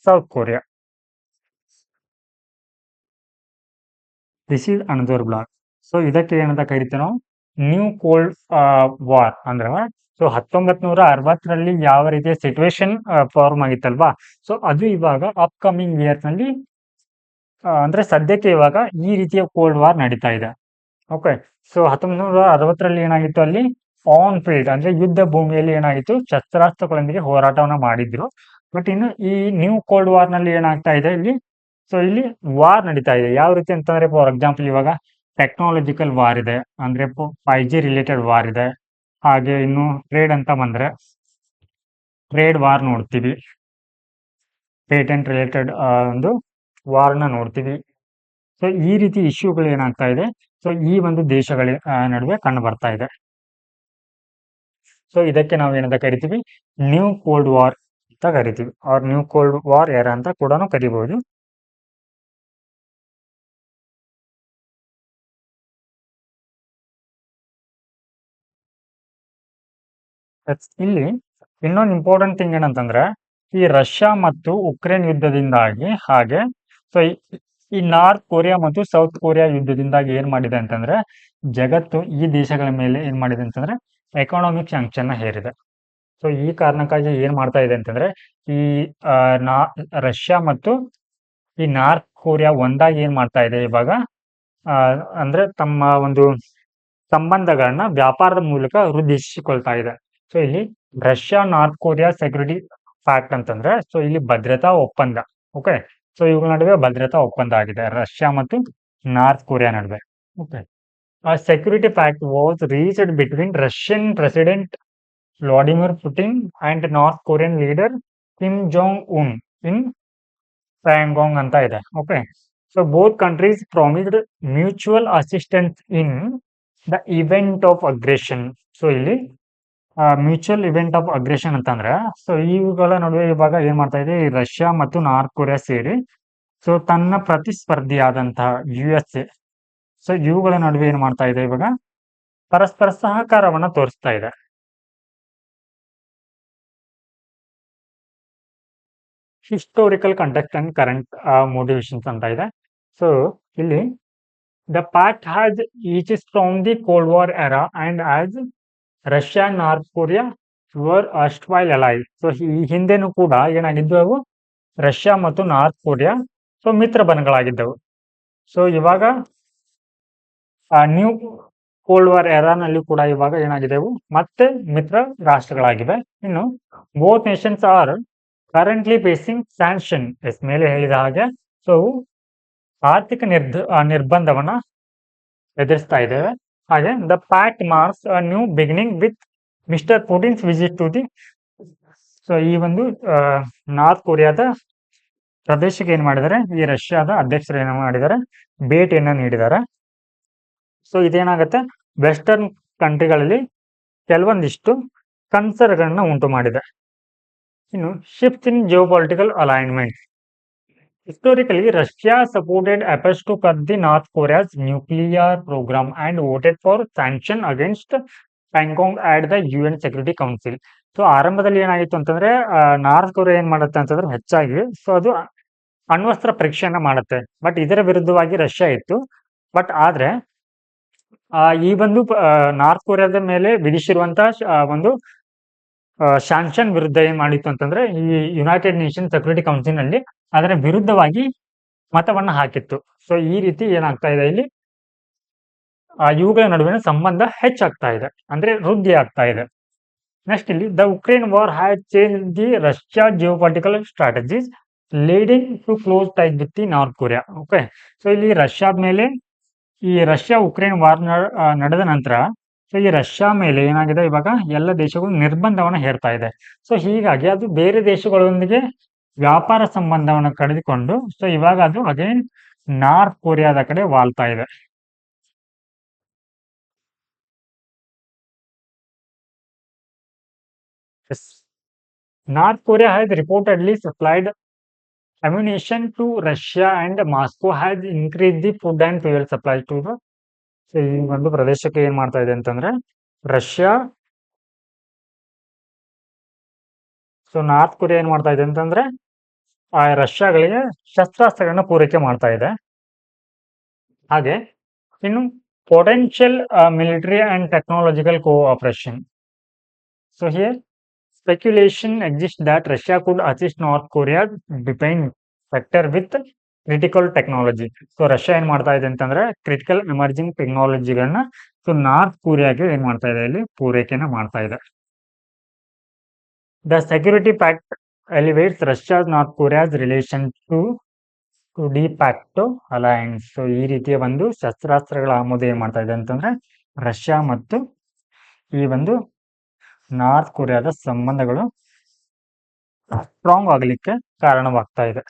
South Korea. This is another block. So ಇದಕ್ಕೆ ಏನಂತ ಕರಿತೀವಿ ನಾವು ನ್ಯೂ ಕೋಲ್ಡ್ ವಾರ್ ಅಂದ್ರೆ ಸೊ 1960ರಲ್ಲಿ ಯಾವ ರೀತಿಯ ಸಿಚುವೇಶನ್ ಫಾರ್ಮ್ ಆಗಿತ್ತಲ್ವಾ, ಸೊ ಅದು ಇವಾಗ ಅಪ್ಕಮಿಂಗ್ ಇಯರ್ಸ್ ನಲ್ಲಿ ಅಂದ್ರೆ ಸದ್ಯಕ್ಕೆ ಇವಾಗ ಈ ರೀತಿಯ ಕೋಲ್ಡ್ ವಾರ್ ನಡೀತಾ ಇದೆ. ಓಕೆ, ಸೊ 1960ರಲ್ಲಿ ಏನಾಗಿತ್ತು ಅಲ್ಲಿ ಆನ್ ಫೀಲ್ಡ್ ಅಂದ್ರೆ ಯುದ್ಧ ಭೂಮಿಯಲ್ಲಿ ಏನಾಗಿತ್ತು ಶಸ್ತ್ರಾಸ್ತ್ರಗಳೊಂದಿಗೆ ಹೋರಾಟವನ್ನ ಮಾಡಿದ್ರು. ಬಟ್ ಇನ್ನು ಈ ನ್ಯೂ ಕೋಲ್ಡ್ ವಾರ್ ನಲ್ಲಿ ಏನಾಗ್ತಾ ಇದೆ ಇಲ್ಲಿ ಸೊ ಇಲ್ಲಿ ವಾರ್ ನಡೀತಾ ಇದೆ. ಯಾವ ರೀತಿ ಅಂತಂದ್ರೆ ಫಾರ್ ಎಕ್ಸಾಂಪಲ್ ಇವಾಗ ಟೆಕ್ನಾಲಜಿಕಲ್ ವಾರ್ ಇದೆ, ಅಂದ್ರೆ 5G ರಿಲೇಟೆಡ್ ವಾರ್ ಇದೆ. ಹಾಗೆ ಇನ್ನು ಟ್ರೇಡ್ ಅಂತ ಬಂದ್ರೆ ಟ್ರೇಡ್ ವಾರ್ ನೋಡ್ತೀವಿ, ಪೇಟೆಂಟ್ ರಿಲೇಟೆಡ್ ಒಂದು ವಾರ್ನ ನೋಡ್ತೀವಿ. ಸೊ ಈ ರೀತಿ ಇಶ್ಯೂಗಳು ಏನಾಗ್ತಾ ಇದೆ ಸೊ ಈ ಒಂದು ದೇಶಗಳ ನಡುವೆ ಕಂಡು ಬರ್ತಾ ಇದೆ. ಸೊ ಇದಕ್ಕೆ ನಾವು ಏನಂತ ಕರಿತೀವಿ ನ್ಯೂ ಕೋಲ್ಡ್ ವಾರ್ ಅಂತ ಕರಿತೀವಿ, or new cold war era ಅಂತ ಕೂಡ ಕರಿಬಹುದು. ಇಲ್ಲಿ ಇನ್ನೊಂದು ಇಂಪಾರ್ಟೆಂಟ್ ಥಿಂಗ್ ಏನಂತಂದ್ರೆ ಈ ರಷ್ಯಾ ಮತ್ತು ಉಕ್ರೇನ್ ಯುದ್ಧದಿಂದಾಗಿ, ಹಾಗೆ ಸೊ ಈ ನಾರ್ತ್ ಕೊರಿಯಾ ಮತ್ತು ಸೌತ್ ಕೊರಿಯಾ ಯುದ್ಧದಿಂದಾಗಿ ಏನ್ ಮಾಡಿದೆ ಅಂತಂದ್ರೆ ಜಗತ್ತು ಈ ದೇಶಗಳ ಮೇಲೆ ಏನ್ ಮಾಡಿದೆ ಅಂತಂದ್ರೆ ಎಕಾನಾಮಿಕ್ ಸ್ಯಾಂಕ್ಷನ್ ಹೇರಿದೆ. ಸೊ ಈ ಕಾರಣಕ್ಕಾಗಿ ಏನ್ ಮಾಡ್ತಾ ಇದೆ ಅಂತಂದ್ರೆ ಈ ರಷ್ಯಾ ಮತ್ತು ಈ ನಾರ್ತ್ ಕೊರಿಯಾ ಒಂದಾಗಿ ಏನ್ ಮಾಡ್ತಾ ಇದೆ ಇವಾಗ ಅಂದ್ರೆ ತಮ್ಮ ಒಂದು ಸಂಬಂಧಗಳನ್ನ ವ್ಯಾಪಾರದ ಮೂಲಕ ವೃದ್ಧಿಸಿಕೊಳ್ತಾ ಇದೆ. ಸೊ ಇಲ್ಲಿ Russia North Korea security fact ಅಂತಂದ್ರೆ ಸೊ ಇಲ್ಲಿ ಭದ್ರತಾ ಒಪ್ಪಂದ. ಓಕೆ, ಸೊ ಇವುಗಳ ನಡುವೆ ಭದ್ರತಾ ಒಪ್ಪಂದ ಆಗಿದೆ ರಷ್ಯಾ ಮತ್ತು ನಾರ್ತ್ ಕೊರಿಯಾ ನಡುವೆ. ಓಕೆ, ಆ security fact was reached between Russian president Vladimir Putin and North Korean leader Kim Jong Un in Pyongyang ಅಂತ ಇದೆ. Okay, so both countries promised mutual assistance in the event of aggression. So ಇಲ್ಲಿ mutual event of aggression ಅಂತಂದ್ರೆ, so ಇವುಗಳ ನಡುವೆ ಇವಾಗ ಏನ್ ಮಾಡ್ತಾ ಇದೆ, ಈ ರಷ್ಯಾ ಮತ್ತು ನಾರ್ತ್ ಕೊರಿಯಾ ಸೇರಿ ಸೊ ತನ್ನ ಪ್ರತಿಸ್ಪರ್ಧಿಯಾದಂತಹ USA, ಸೊ ಇವುಗಳ ನಡುವೆ ಏನ್ ಮಾಡ್ತಾ ಇದೆ, ಇವಾಗ ಪರಸ್ಪರ ಸಹಕಾರವನ್ನ ತೋರಿಸ್ತಾ ಇದೆ. Historical context and current motivations ಅಂತ ಇದೆ. ಸೊ ಇಲ್ಲಿ the pact has each from the cold war era and as Russia North Korea were erstwhile alive. So ಈ ಹಿಂದೆನೂ ಕೂಡ ಏನಾಗಿದ್ದವು, ರಷ್ಯಾ ಮತ್ತು ನಾರ್ತ್ ಕೊರಿಯಾ ಸೊ ಮಿತ್ರ ಬಣಗಳಾಗಿದ್ದವು. ಸೊ ಇವಾಗ ನ್ಯೂ ಕೋಲ್ಡ್ ವಾರ್ ಎರಾನಲ್ಲಿ ಕೂಡ ಇವಾಗ ಏನಾಗಿದ್ದೆವು, ಮತ್ತೆ ಮಿತ್ರ ರಾಷ್ಟ್ರಗಳಾಗಿವೆ. ಇನ್ನು both nations are currently facing sanction, ಮೇಲೆ ಹೇಳಿದ ಹಾಗೆ ಸೊ ಆರ್ಥಿಕ ನಿರ್ಬಂಧವನ್ನ ಎದುರಿಸ್ತಾ ಇದ್ದೇವೆ. ಹಾಗೆ the pact marks a new beginning with mister Putin's visit to the. So ಈ ಒಂದು ನಾರ್ತ್ ಕೊರಿಯಾದ ಪ್ರದೇಶಕ್ಕೆ ಏನ್ ಮಾಡಿದ್ದಾರೆ, ಈ ರಷ್ಯಾದ ಅಧ್ಯಕ್ಷರು ಏನ ಮಾಡಿದ್ದಾರೆ, ಭೇಟಿಯನ್ನ ನೀಡಿದ್ದಾರೆ. ಸೊ ಇದೇನಾಗುತ್ತೆ, ವೆಸ್ಟರ್ನ್ ಕಂಟ್ರಿಗಳಲ್ಲಿ ಕೆಲವೊಂದಿಷ್ಟು ಕನ್ಸರ್ನ್ಗಳನ್ನ ಉಂಟು ಮಾಡಿದೆ. ಇನ್ನು shift in geopolitical alignment. Historically, Russia supported efforts to cut the North Korea's nuclear program and voted for sanction against Pyongyang at the UN Security Council. So ಆರಂಭದಲ್ಲಿ ಏನಾಗಿತ್ತು ಅಂತಂದ್ರೆ, ನಾರ್ತ್ ಕೊರಿಯಾ ಏನ್ ಮಾಡುತ್ತೆ ಅಂತಂದ್ರೆ ಹೆಚ್ಚಾಗಿ ಸೊ ಅದು ಅಣ್ವಸ್ತ್ರ ಪರೀಕ್ಷೆಯನ್ನ ಮಾಡುತ್ತೆ. ಬಟ್ ಇದರ ವಿರುದ್ಧವಾಗಿ ರಷ್ಯಾ ಇತ್ತು. ಬಟ್ ಆದ್ರೆ ಈ ಒಂದು ನಾರ್ತ್ ಕೊರಿಯಾದ ಮೇಲೆ ವಿಧಿಸಿರುವಂತಹ ಒಂದು ಶಾಂಕ್ಷನ್ ವಿರುದ್ಧ ಏನ್ ಮಾಡಿತ್ತು ಅಂತಂದ್ರೆ, ಈ ಯುನೈಟೆಡ್ ನೇಷನ್ ಸೆಕ್ಯೂರಿಟಿ ಕೌನ್ಸಿಲ್ ನಲ್ಲಿ ಅದರ ವಿರುದ್ಧವಾಗಿ ಮತವನ್ನ ಹಾಕಿತ್ತು. ಸೊ ಈ ರೀತಿ ಏನಾಗ್ತಾ ಇದೆ, ಇಲ್ಲಿ ಇವುಗಳ ನಡುವಿನ ಸಂಬಂಧ ಹೆಚ್ಚಾಗ್ತಾ ಇದೆ, ಅಂದ್ರೆ ವೃದ್ಧಿ ಆಗ್ತಾ ಇದೆ. ನೆಕ್ಸ್ಟ್ ಇಲ್ಲಿ the Ukraine war has change the Russia geopolitical strategies leading to close ties with the North Korea. Okay, so ಇಲ್ಲಿ ರಷ್ಯಾದ ಮೇಲೆ ಈ ರಷ್ಯಾ ಉಕ್ರೇನ್ ವಾರ್ ನಡೆದ ನಂತರ ಸೊ ಈ ರಷ್ಯಾ ಮೇಲೆ ಏನಾಗಿದೆ, ಇವಾಗ ಎಲ್ಲ ದೇಶಗಳು ನಿರ್ಬಂಧವನ್ನ ಹೇರ್ತಾ ಇದೆ. ಸೊ ಹೀಗಾಗಿ ಅದು ಬೇರೆ ದೇಶಗಳೊಂದಿಗೆ ವ್ಯಾಪಾರ ಸಂಬಂಧವನ್ನು ಕಳೆದುಕೊಂಡು ಸೊ ಇವಾಗ ಅದು ಅಗೇನ್ ನಾರ್ತ್ ಕೊರಿಯಾದ ಕಡೆ ವಾಲ್ತಾ ಇದೆ. North Korea has reportedly supplied ammunition to Russia and Moscow has increased the food and fuel supply to the. So ಈ ಒಂದು ಪ್ರದೇಶಕ್ಕೆ ಏನ್ ಮಾಡ್ತಾ ಇದೆ ಅಂತಂದ್ರೆ, ರಷ್ಯಾ ಸೊ ನಾರ್ತ್ ಕೊರಿಯಾ ಏನ್ ಮಾಡ್ತಾ ಇದೆ ಅಂತಂದ್ರೆ ಆ ರಷ್ಯಾಗಳಿಗೆ ಶಸ್ತ್ರಾಸ್ತ್ರಗಳನ್ನ ಪೂರೈಕೆ ಮಾಡ್ತಾ ಇದೆ. ಹಾಗೆ ಇನ್ನು potential military and technological cooperation. So here speculation exists that Russia could assist North Korea's defense sector with critical technology. So Russia ಏನ್ ಮಾಡ್ತಾ ಇದೆ ಅಂತಂದ್ರೆ ಕ್ರಿಟಿಕಲ್ ಎಮರ್ಜಿಂಗ್ ಟೆಕ್ನಾಲಜಿಗಳನ್ನ ಸೊ ನಾರ್ತ್ ಕೊರಿಯಾಗೆ ಏನ್ ಮಾಡ್ತಾ ಇದೆ, ಇಲ್ಲಿ ಪೂರೈಕೆನ ಮಾಡ್ತಾ ಇದೆ. The security pact elevates Russia's North Korea's relation to de facto alliance. So ಈ ರೀತಿಯ ಒಂದು ಶಸ್ತ್ರಾಸ್ತ್ರಗಳ ಆಮದು ಏನ್ ಮಾಡ್ತಾ ಇದೆ ಅಂತಂದ್ರೆ ರಷ್ಯಾ ಮತ್ತು ಈ ಒಂದು ನಾರ್ತ್ ಕೊರಿಯಾದ ಸಂಬಂಧಗಳು ಸ್ಟ್ರಾಂಗ್ ಆಗಲಿಕ್ಕೆ ಕಾರಣವಾಗ್ತಾ ಇದೆ.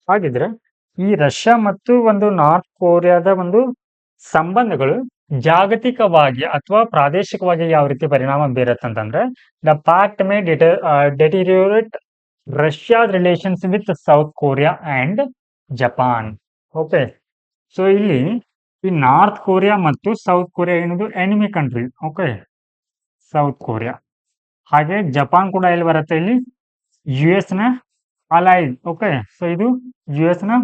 ಹಾಗಿದ್ರೆ ಈ ರಷ್ಯಾ ಮತ್ತು ಒಂದು ನಾರ್ತ್ ಕೊರಿಯಾದ ಒಂದು ಸಂಬಂಧಗಳು ಜಾಗತಿಕವಾಗಿ ಅಥವಾ ಪ್ರಾದೇಶಿಕವಾಗಿ ಯಾವ ರೀತಿ ಪರಿಣಾಮ ಬೀರುತ್ತಂತಂದ್ರೆ, ದ ಪ್ಯಾಕ್ಟ್ ಮೇ ಡೆಟಿರಿಯೋರೇಟ್ ರಷ್ಯಾದ relations with south Korea and Japan. Okay, so ಇಲ್ಲಿ ಈ ನಾರ್ತ್ ಕೊರಿಯಾ ಮತ್ತು ಸೌತ್ ಕೊರಿಯಾ ಏನದು enemy country. Okay, south Korea. ಹಾಗೆ ಜಪಾನ್ ಕೂಡ ಎಲ್ಲಿ ಬರುತ್ತೆ, ಇಲ್ಲಿ US ನ ಅಲೈಡ್. ಓಕೆ, ಸೊ ಇದು US ನ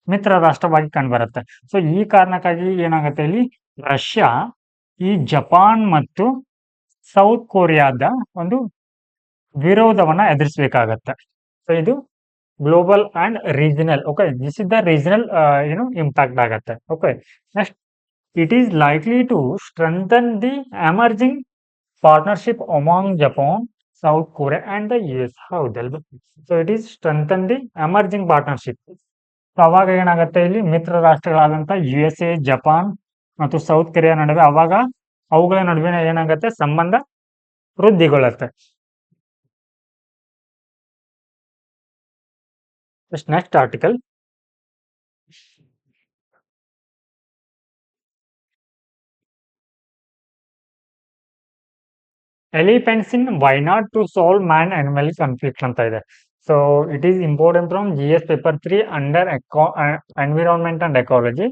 ಮಿತ್ರ ರಾಷ್ಟ್ರವಾಗಿ ಕಂಡು ಬರುತ್ತೆ. ಸೊ ಈ ಕಾರಣಕ್ಕಾಗಿ ಏನಾಗುತ್ತೆ, ಇಲ್ಲಿ ರಷ್ಯಾ ಈ ಜಪಾನ್ ಮತ್ತು ಸೌತ್ ಕೊರಿಯಾದ ಒಂದು ವಿರೋಧವನ್ನ ಎದುರಿಸಬೇಕಾಗತ್ತೆ. ಸೊ ಇದು global and regional. Okay, this is the regional impact ಆಗತ್ತೆ. Okay, next it is likely to strengthen the emerging partnership among Japan, South Korea and the US. ಹೌದಲ್ವಾ? So it is strengthen the emerging partnership. So ಅವಾಗ ಏನಾಗುತ್ತೆ, ಇಲ್ಲಿ ಮಿತ್ರ ರಾಷ್ಟ್ರಗಳಾದಂಥ USA, Japan ಮತ್ತು South Korea ನಡುವೆ ಅವಾಗ ಅವುಗಳ ನಡುವಿನ ಏನಾಗುತ್ತೆ, ಸಂಬಂಧ ವೃದ್ಧಿಗೊಳ್ಳುತ್ತೆ. Next article. Elephants in Wayanad to solve man animal conflict ಅಂತ ಇದೆ. So it is important from GS paper 3 under environment and ecology.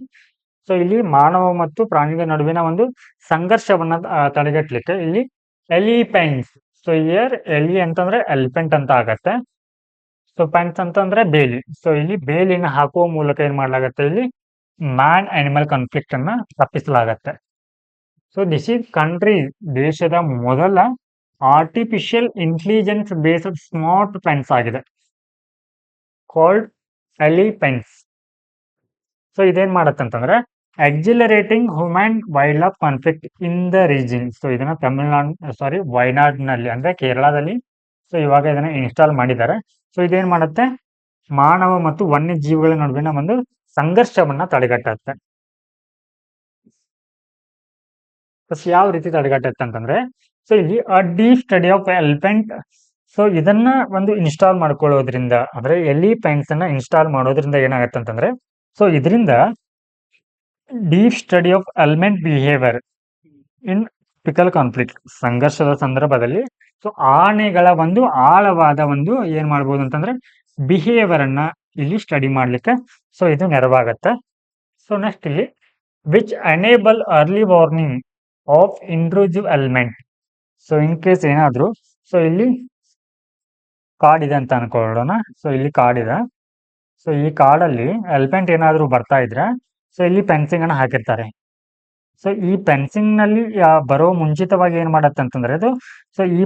So ಇಲ್ಲಿ ಮಾನವ ಮತ್ತು ಪ್ರಾಣಿಗಳ ನಡುವಿನ ಒಂದು ಸಂಘರ್ಷವನ್ನ ತಡೆಗಟ್ಟಲಿಕ್ಕೆ ಇಲ್ಲಿ ಎಲಿಫೆಂಟ್ಸ್. ಸೊ ಇಯರ್ ಎಲಿ ಅಂತಂದ್ರೆ ಎಲಿಫೆಂಟ್ ಅಂತ ಆಗತ್ತೆ. ಸೊ ಪೆಂಟ್ಸ್ ಅಂತಂದ್ರೆ ಬೇಲಿ. ಸೊ ಇಲ್ಲಿ ಬೇಲಿನ ಹಾಕುವ ಮೂಲಕ ಏನ್ ಮಾಡ್ಲಾಗತ್ತೆ, ಇಲ್ಲಿ ಮ್ಯಾನ್ ಅನಿಮಲ್ ಕಾನ್ಫ್ಲಿಕ್ಟ್ ಅನ್ನ ತಪ್ಪಿಸಲಾಗತ್ತೆ. ಸೊ ದಿಸ್ ಈಸ್ ಕಂಟ್ರಿ, ದೇಶದ ಮೊದಲ artificial intelligence based smart fence ಆಗಿದೆ, ಕಾಲ್ಡ್ ಎಲಿಫೆಂಟ್ಸ್. ಸೊ ಇದೇನ್ ಮಾಡತ್ತೆ ಅಂತಂದ್ರೆ accelerating human wild life conflict in the region. So ಇದನ್ನ ವೈನಾಡ್ ನಲ್ಲಿ ಅಂದ್ರೆ ಕೇರಳದಲ್ಲಿ ಸೊ ಇವಾಗ ಇದನ್ನ ಇನ್ಸ್ಟಾಲ್ ಮಾಡಿದ್ದಾರೆ. ಸೊ ಇದೇನ್ ಮಾಡುತ್ತೆ, ಮಾನವ ಮತ್ತು ವನ್ಯಜೀವಿಗಳ ನಡುವಿನ ಒಂದು ಸಂಘರ್ಷವನ್ನ ತಡೆಗಟ್ಟುತ್ತೆ. ಯಾವ ರೀತಿ ತಡೆಗಟ್ಟುತ್ತೆ ಅಂತಂದ್ರೆ, ಸೊ ಇಲ್ಲಿ deep study of elephant. So ಇದನ್ನ ಒಂದು ಇನ್ಸ್ಟಾಲ್ ಮಾಡ್ಕೊಳ್ಳೋದ್ರಿಂದ, ಅಂದ್ರೆ ಎಲಿಫೆಂಟ್ಸ್ ಅನ್ನ ಇನ್ಸ್ಟಾಲ್ ಮಾಡೋದ್ರಿಂದ ಏನಾಗುತ್ತೆ ಅಂತಂದ್ರೆ, ಸೊ ಇದರಿಂದ deep study of element behaviour in pickle conflict, ಸಂಘರ್ಷದ ಸಂದರ್ಭದಲ್ಲಿ ಸೊ ಆನೆಗಳ ಒಂದು ಆಳವಾದ ಒಂದು ಏನ್ ಮಾಡ್ಬೋದು ಅಂತಂದ್ರೆ ಬಿಹೇವಿಯರ್ ಅನ್ನ ಇಲ್ಲಿ ಸ್ಟಡಿ ಮಾಡ್ಲಿಕ್ಕೆ ಸೊ ಇದು ನೆರವಾಗತ್ತೆ. ಸೊ ನೆಕ್ಸ್ಟ್ ಇಲ್ಲಿ which enable early warning of intrusive element. So in case ಏನಾದ್ರು, ಸೊ ಇಲ್ಲಿ ಕಾಡಿದೆ ಅಂತ ಅನ್ಕೊಳ್ಳೋಣ. ಸೊ ಇಲ್ಲಿ ಕಾಡಿದೆ. ಸೊ ಈ ಕಾಡಲ್ಲಿ ಎಲಿಫೆಂಟ್ ಏನಾದ್ರು ಬರ್ತಾ ಇದ್ರೆ ಸೊ ಇಲ್ಲಿ ಫೆನ್ಸಿಂಗ್ ಅನ್ನ ಹಾಕಿರ್ತಾರೆ. ಸೊ ಈ ಫೆನ್ಸಿಂಗ್ ನಲ್ಲಿ ಬರೋ ಮುಂಚಿತವಾಗಿ ಏನ್ ಮಾಡತ್ತೆ ಅಂತಂದ್ರೆ ಅದು ಸೊ ಈ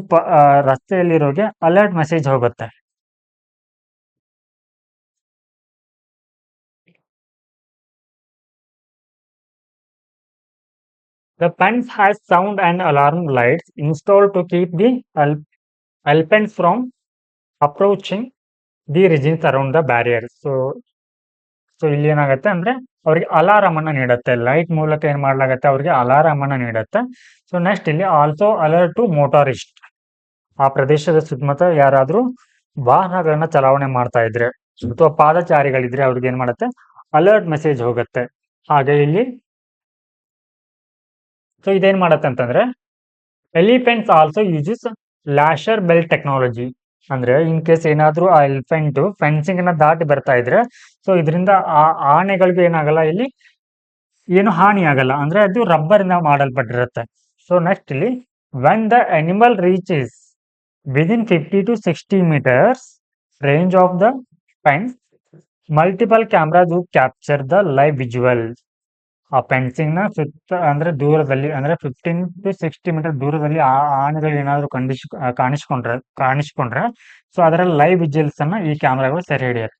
ರಸ್ತೆಯಲ್ಲಿರೋಗೆ ಅಲರ್ಟ್ ಮೆಸೇಜ್ ಹೋಗುತ್ತೆ. The fence has sound and alarm lights installed to keep the elephants from approaching the regions around the barrier. So ಇಲ್ಲಿ ಏನಾಗುತ್ತೆ ಅಂದ್ರೆ ಅವ್ರಿಗೆ ಅಲಾರಾಮ್ ಅನ್ನ ನೀಡುತ್ತೆ, ಲೈಟ್ ಮೂಲಕ ಏನ್ ಮಾಡ್ಲಾಗತ್ತೆ, ಅವ್ರಿಗೆ ಅಲಾರಾಮ್ ಅನ್ನ ನೀಡುತ್ತೆ. ಸೊ ನೆಕ್ಸ್ಟ್ ಇಲ್ಲಿ ಆಲ್ಸೋ ಅಲರ್ಟ್ ಟು ಮೋಟಾರಿಸ್ಟ್. ಆ ಪ್ರದೇಶದ ಸುತ್ತಮುತ್ತ ಯಾರಾದ್ರೂ ವಾಹನಗಳನ್ನ ಚಲಾವಣೆ ಮಾಡ್ತಾ ಇದ್ರೆ ಅಥವಾ ಪಾದಚಾರಿಗಳಿದ್ರೆ ಅವ್ರಿಗೆ ಏನ್ ಮಾಡುತ್ತೆ, ಅಲರ್ಟ್ ಮೆಸೇಜ್ ಹೋಗುತ್ತೆ. ಹಾಗೆ ಇಲ್ಲಿ ಸೊ ಇದೇನ್ ಮಾಡತ್ತೆ ಅಂತಂದ್ರೆ elephants also uses laser belt technology. ಅಂದ್ರೆ ಇನ್ ಕೇಸ್ ಏನಾದ್ರೂ ಆ ಎಲಿಫೆಂಟ್ ಫೆನ್ಸಿಂಗ್ ಅನ್ನ ದಾಟಿ ಬರ್ತಾ ಇದ್ರೆ ಸೊ ಇದರಿಂದ ಆ ಆನೆಗಳಿಗೆ ಏನಾಗಲ್ಲ, ಇಲ್ಲಿ ಏನು ಹಾನಿ ಆಗಲ್ಲ, ಅಂದ್ರೆ ಅದು ರಬ್ಬರ್ ಇಂದ ಮಾಡಲ್ಪಟ್ಟಿರುತ್ತೆ. ಸೊ ನೆಕ್ಸ್ಟ್ ಇಲ್ಲಿ when the animal reaches within 50 to 60 meters range of the fence, multiple cameras would capture the live visual. ಆ ಫೆನ್ಸಿಂಗ್ ನ ಸುತ್ತ ಅಂದ್ರೆ ದೂರದಲ್ಲಿ ಅಂದ್ರೆ 15 to 60 ಮೀಟರ್ ದೂರದಲ್ಲಿ ಆ ಆನೆಗಳು ಏನಾದ್ರು ಕಾಣಿಸ್ಕೊಂಡ್ರೆ ಸೊ ಅದರಲ್ಲಿ ಲೈವ್ ವಿಜುವಲ್ಸ್ ಅನ್ನ ಈ ಕ್ಯಾಮ್ರಾಗಳು ಸೆರೆ ಹಿಡಿಯುತ್ತೆ.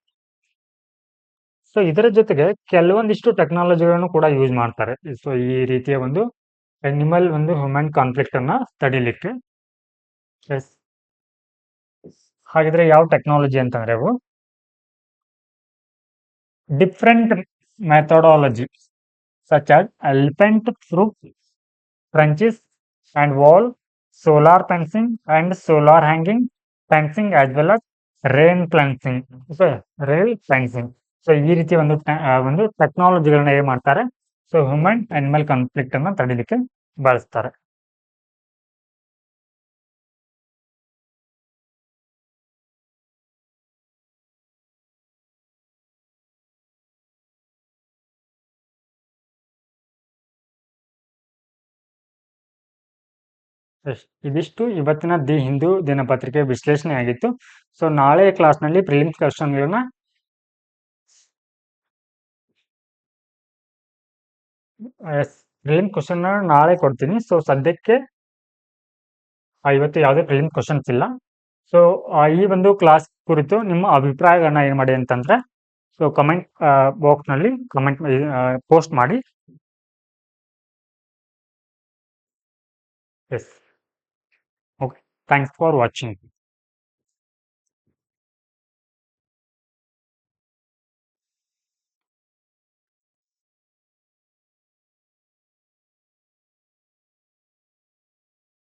ಸೊ ಇದರ ಜೊತೆಗೆ ಕೆಲವೊಂದಿಷ್ಟು ಟೆಕ್ನಾಲಜಿಗಳನ್ನು ಕೂಡ ಯೂಸ್ ಮಾಡ್ತಾರೆ. ಸೊ ಈ ರೀತಿಯ ಒಂದು ಅನಿಮಲ್ ಒಂದು ಹ್ಯೂಮನ್ ಕಾನ್ಫ್ಲಿಕ್ಟ್ ಅನ್ನ ತಡಿಲಿಕ್ಕೆ. ಹಾಗಿದ್ರೆ ಯಾವ ಟೆಕ್ನಾಲಜಿ ಅಂತಂದ್ರೆ ಅವು different methodology such as elephant proof trenches and wall, solar fencing and solar hanging fencing as well as rain fencing. rail fencing. So ಈ ರೀತಿ ಒಂದು ಟೆಕ್ನಾಲಜಿಗಳನ್ನ ಏನ್ ಮಾಡ್ತಾರೆ, ಸೊ ಹ್ಯೂಮನ್ ಅನಿಮಲ್ ಕಾನ್ಫ್ಲಿಕ್ಟ್ ಅನ್ನ ತಡಿಲಿಕ್ಕೆ ಬಳಸ್ತಾರೆ. ಇದಿಷ್ಟು ಇವತ್ತಿನ ದಿ ಹಿಂದೂ ದಿನಪತ್ರಿಕೆ ವಿಶ್ಲೇಷಣೆ ಆಗಿತ್ತು. ಸೊ ನಾಳೆ ಕ್ಲಾಸ್ನಲ್ಲಿ ಪ್ರಿಲಿಮ್ಸ್ ಕ್ವಶನ್ಗಳನ್ನ ಪ್ರಿಲಿಮ್ ಕ್ವಶನ್ ನಾಳೆ ಕೊಡ್ತೀನಿ. ಸೊ ಸದ್ಯಕ್ಕೆ ಇವತ್ತು ಯಾವುದೇ ಪ್ರಿಲಿಮ್ ಕ್ವಶನ್ಸ್ ಇಲ್ಲ. ಸೊ ಈ ಒಂದು ಕ್ಲಾಸ್ ಕುರಿತು ನಿಮ್ಮ ಅಭಿಪ್ರಾಯಗಳನ್ನ ಏನ್ ಮಾಡಿ ಅಂತಂದ್ರೆ ಸೊ ಕಮೆಂಟ್ ಬಾಕ್ಸ್ ನಲ್ಲಿ ಕಮೆಂಟ್ ಪೋಸ್ಟ್ ಮಾಡಿ. Yes, okay. Thanks for watching.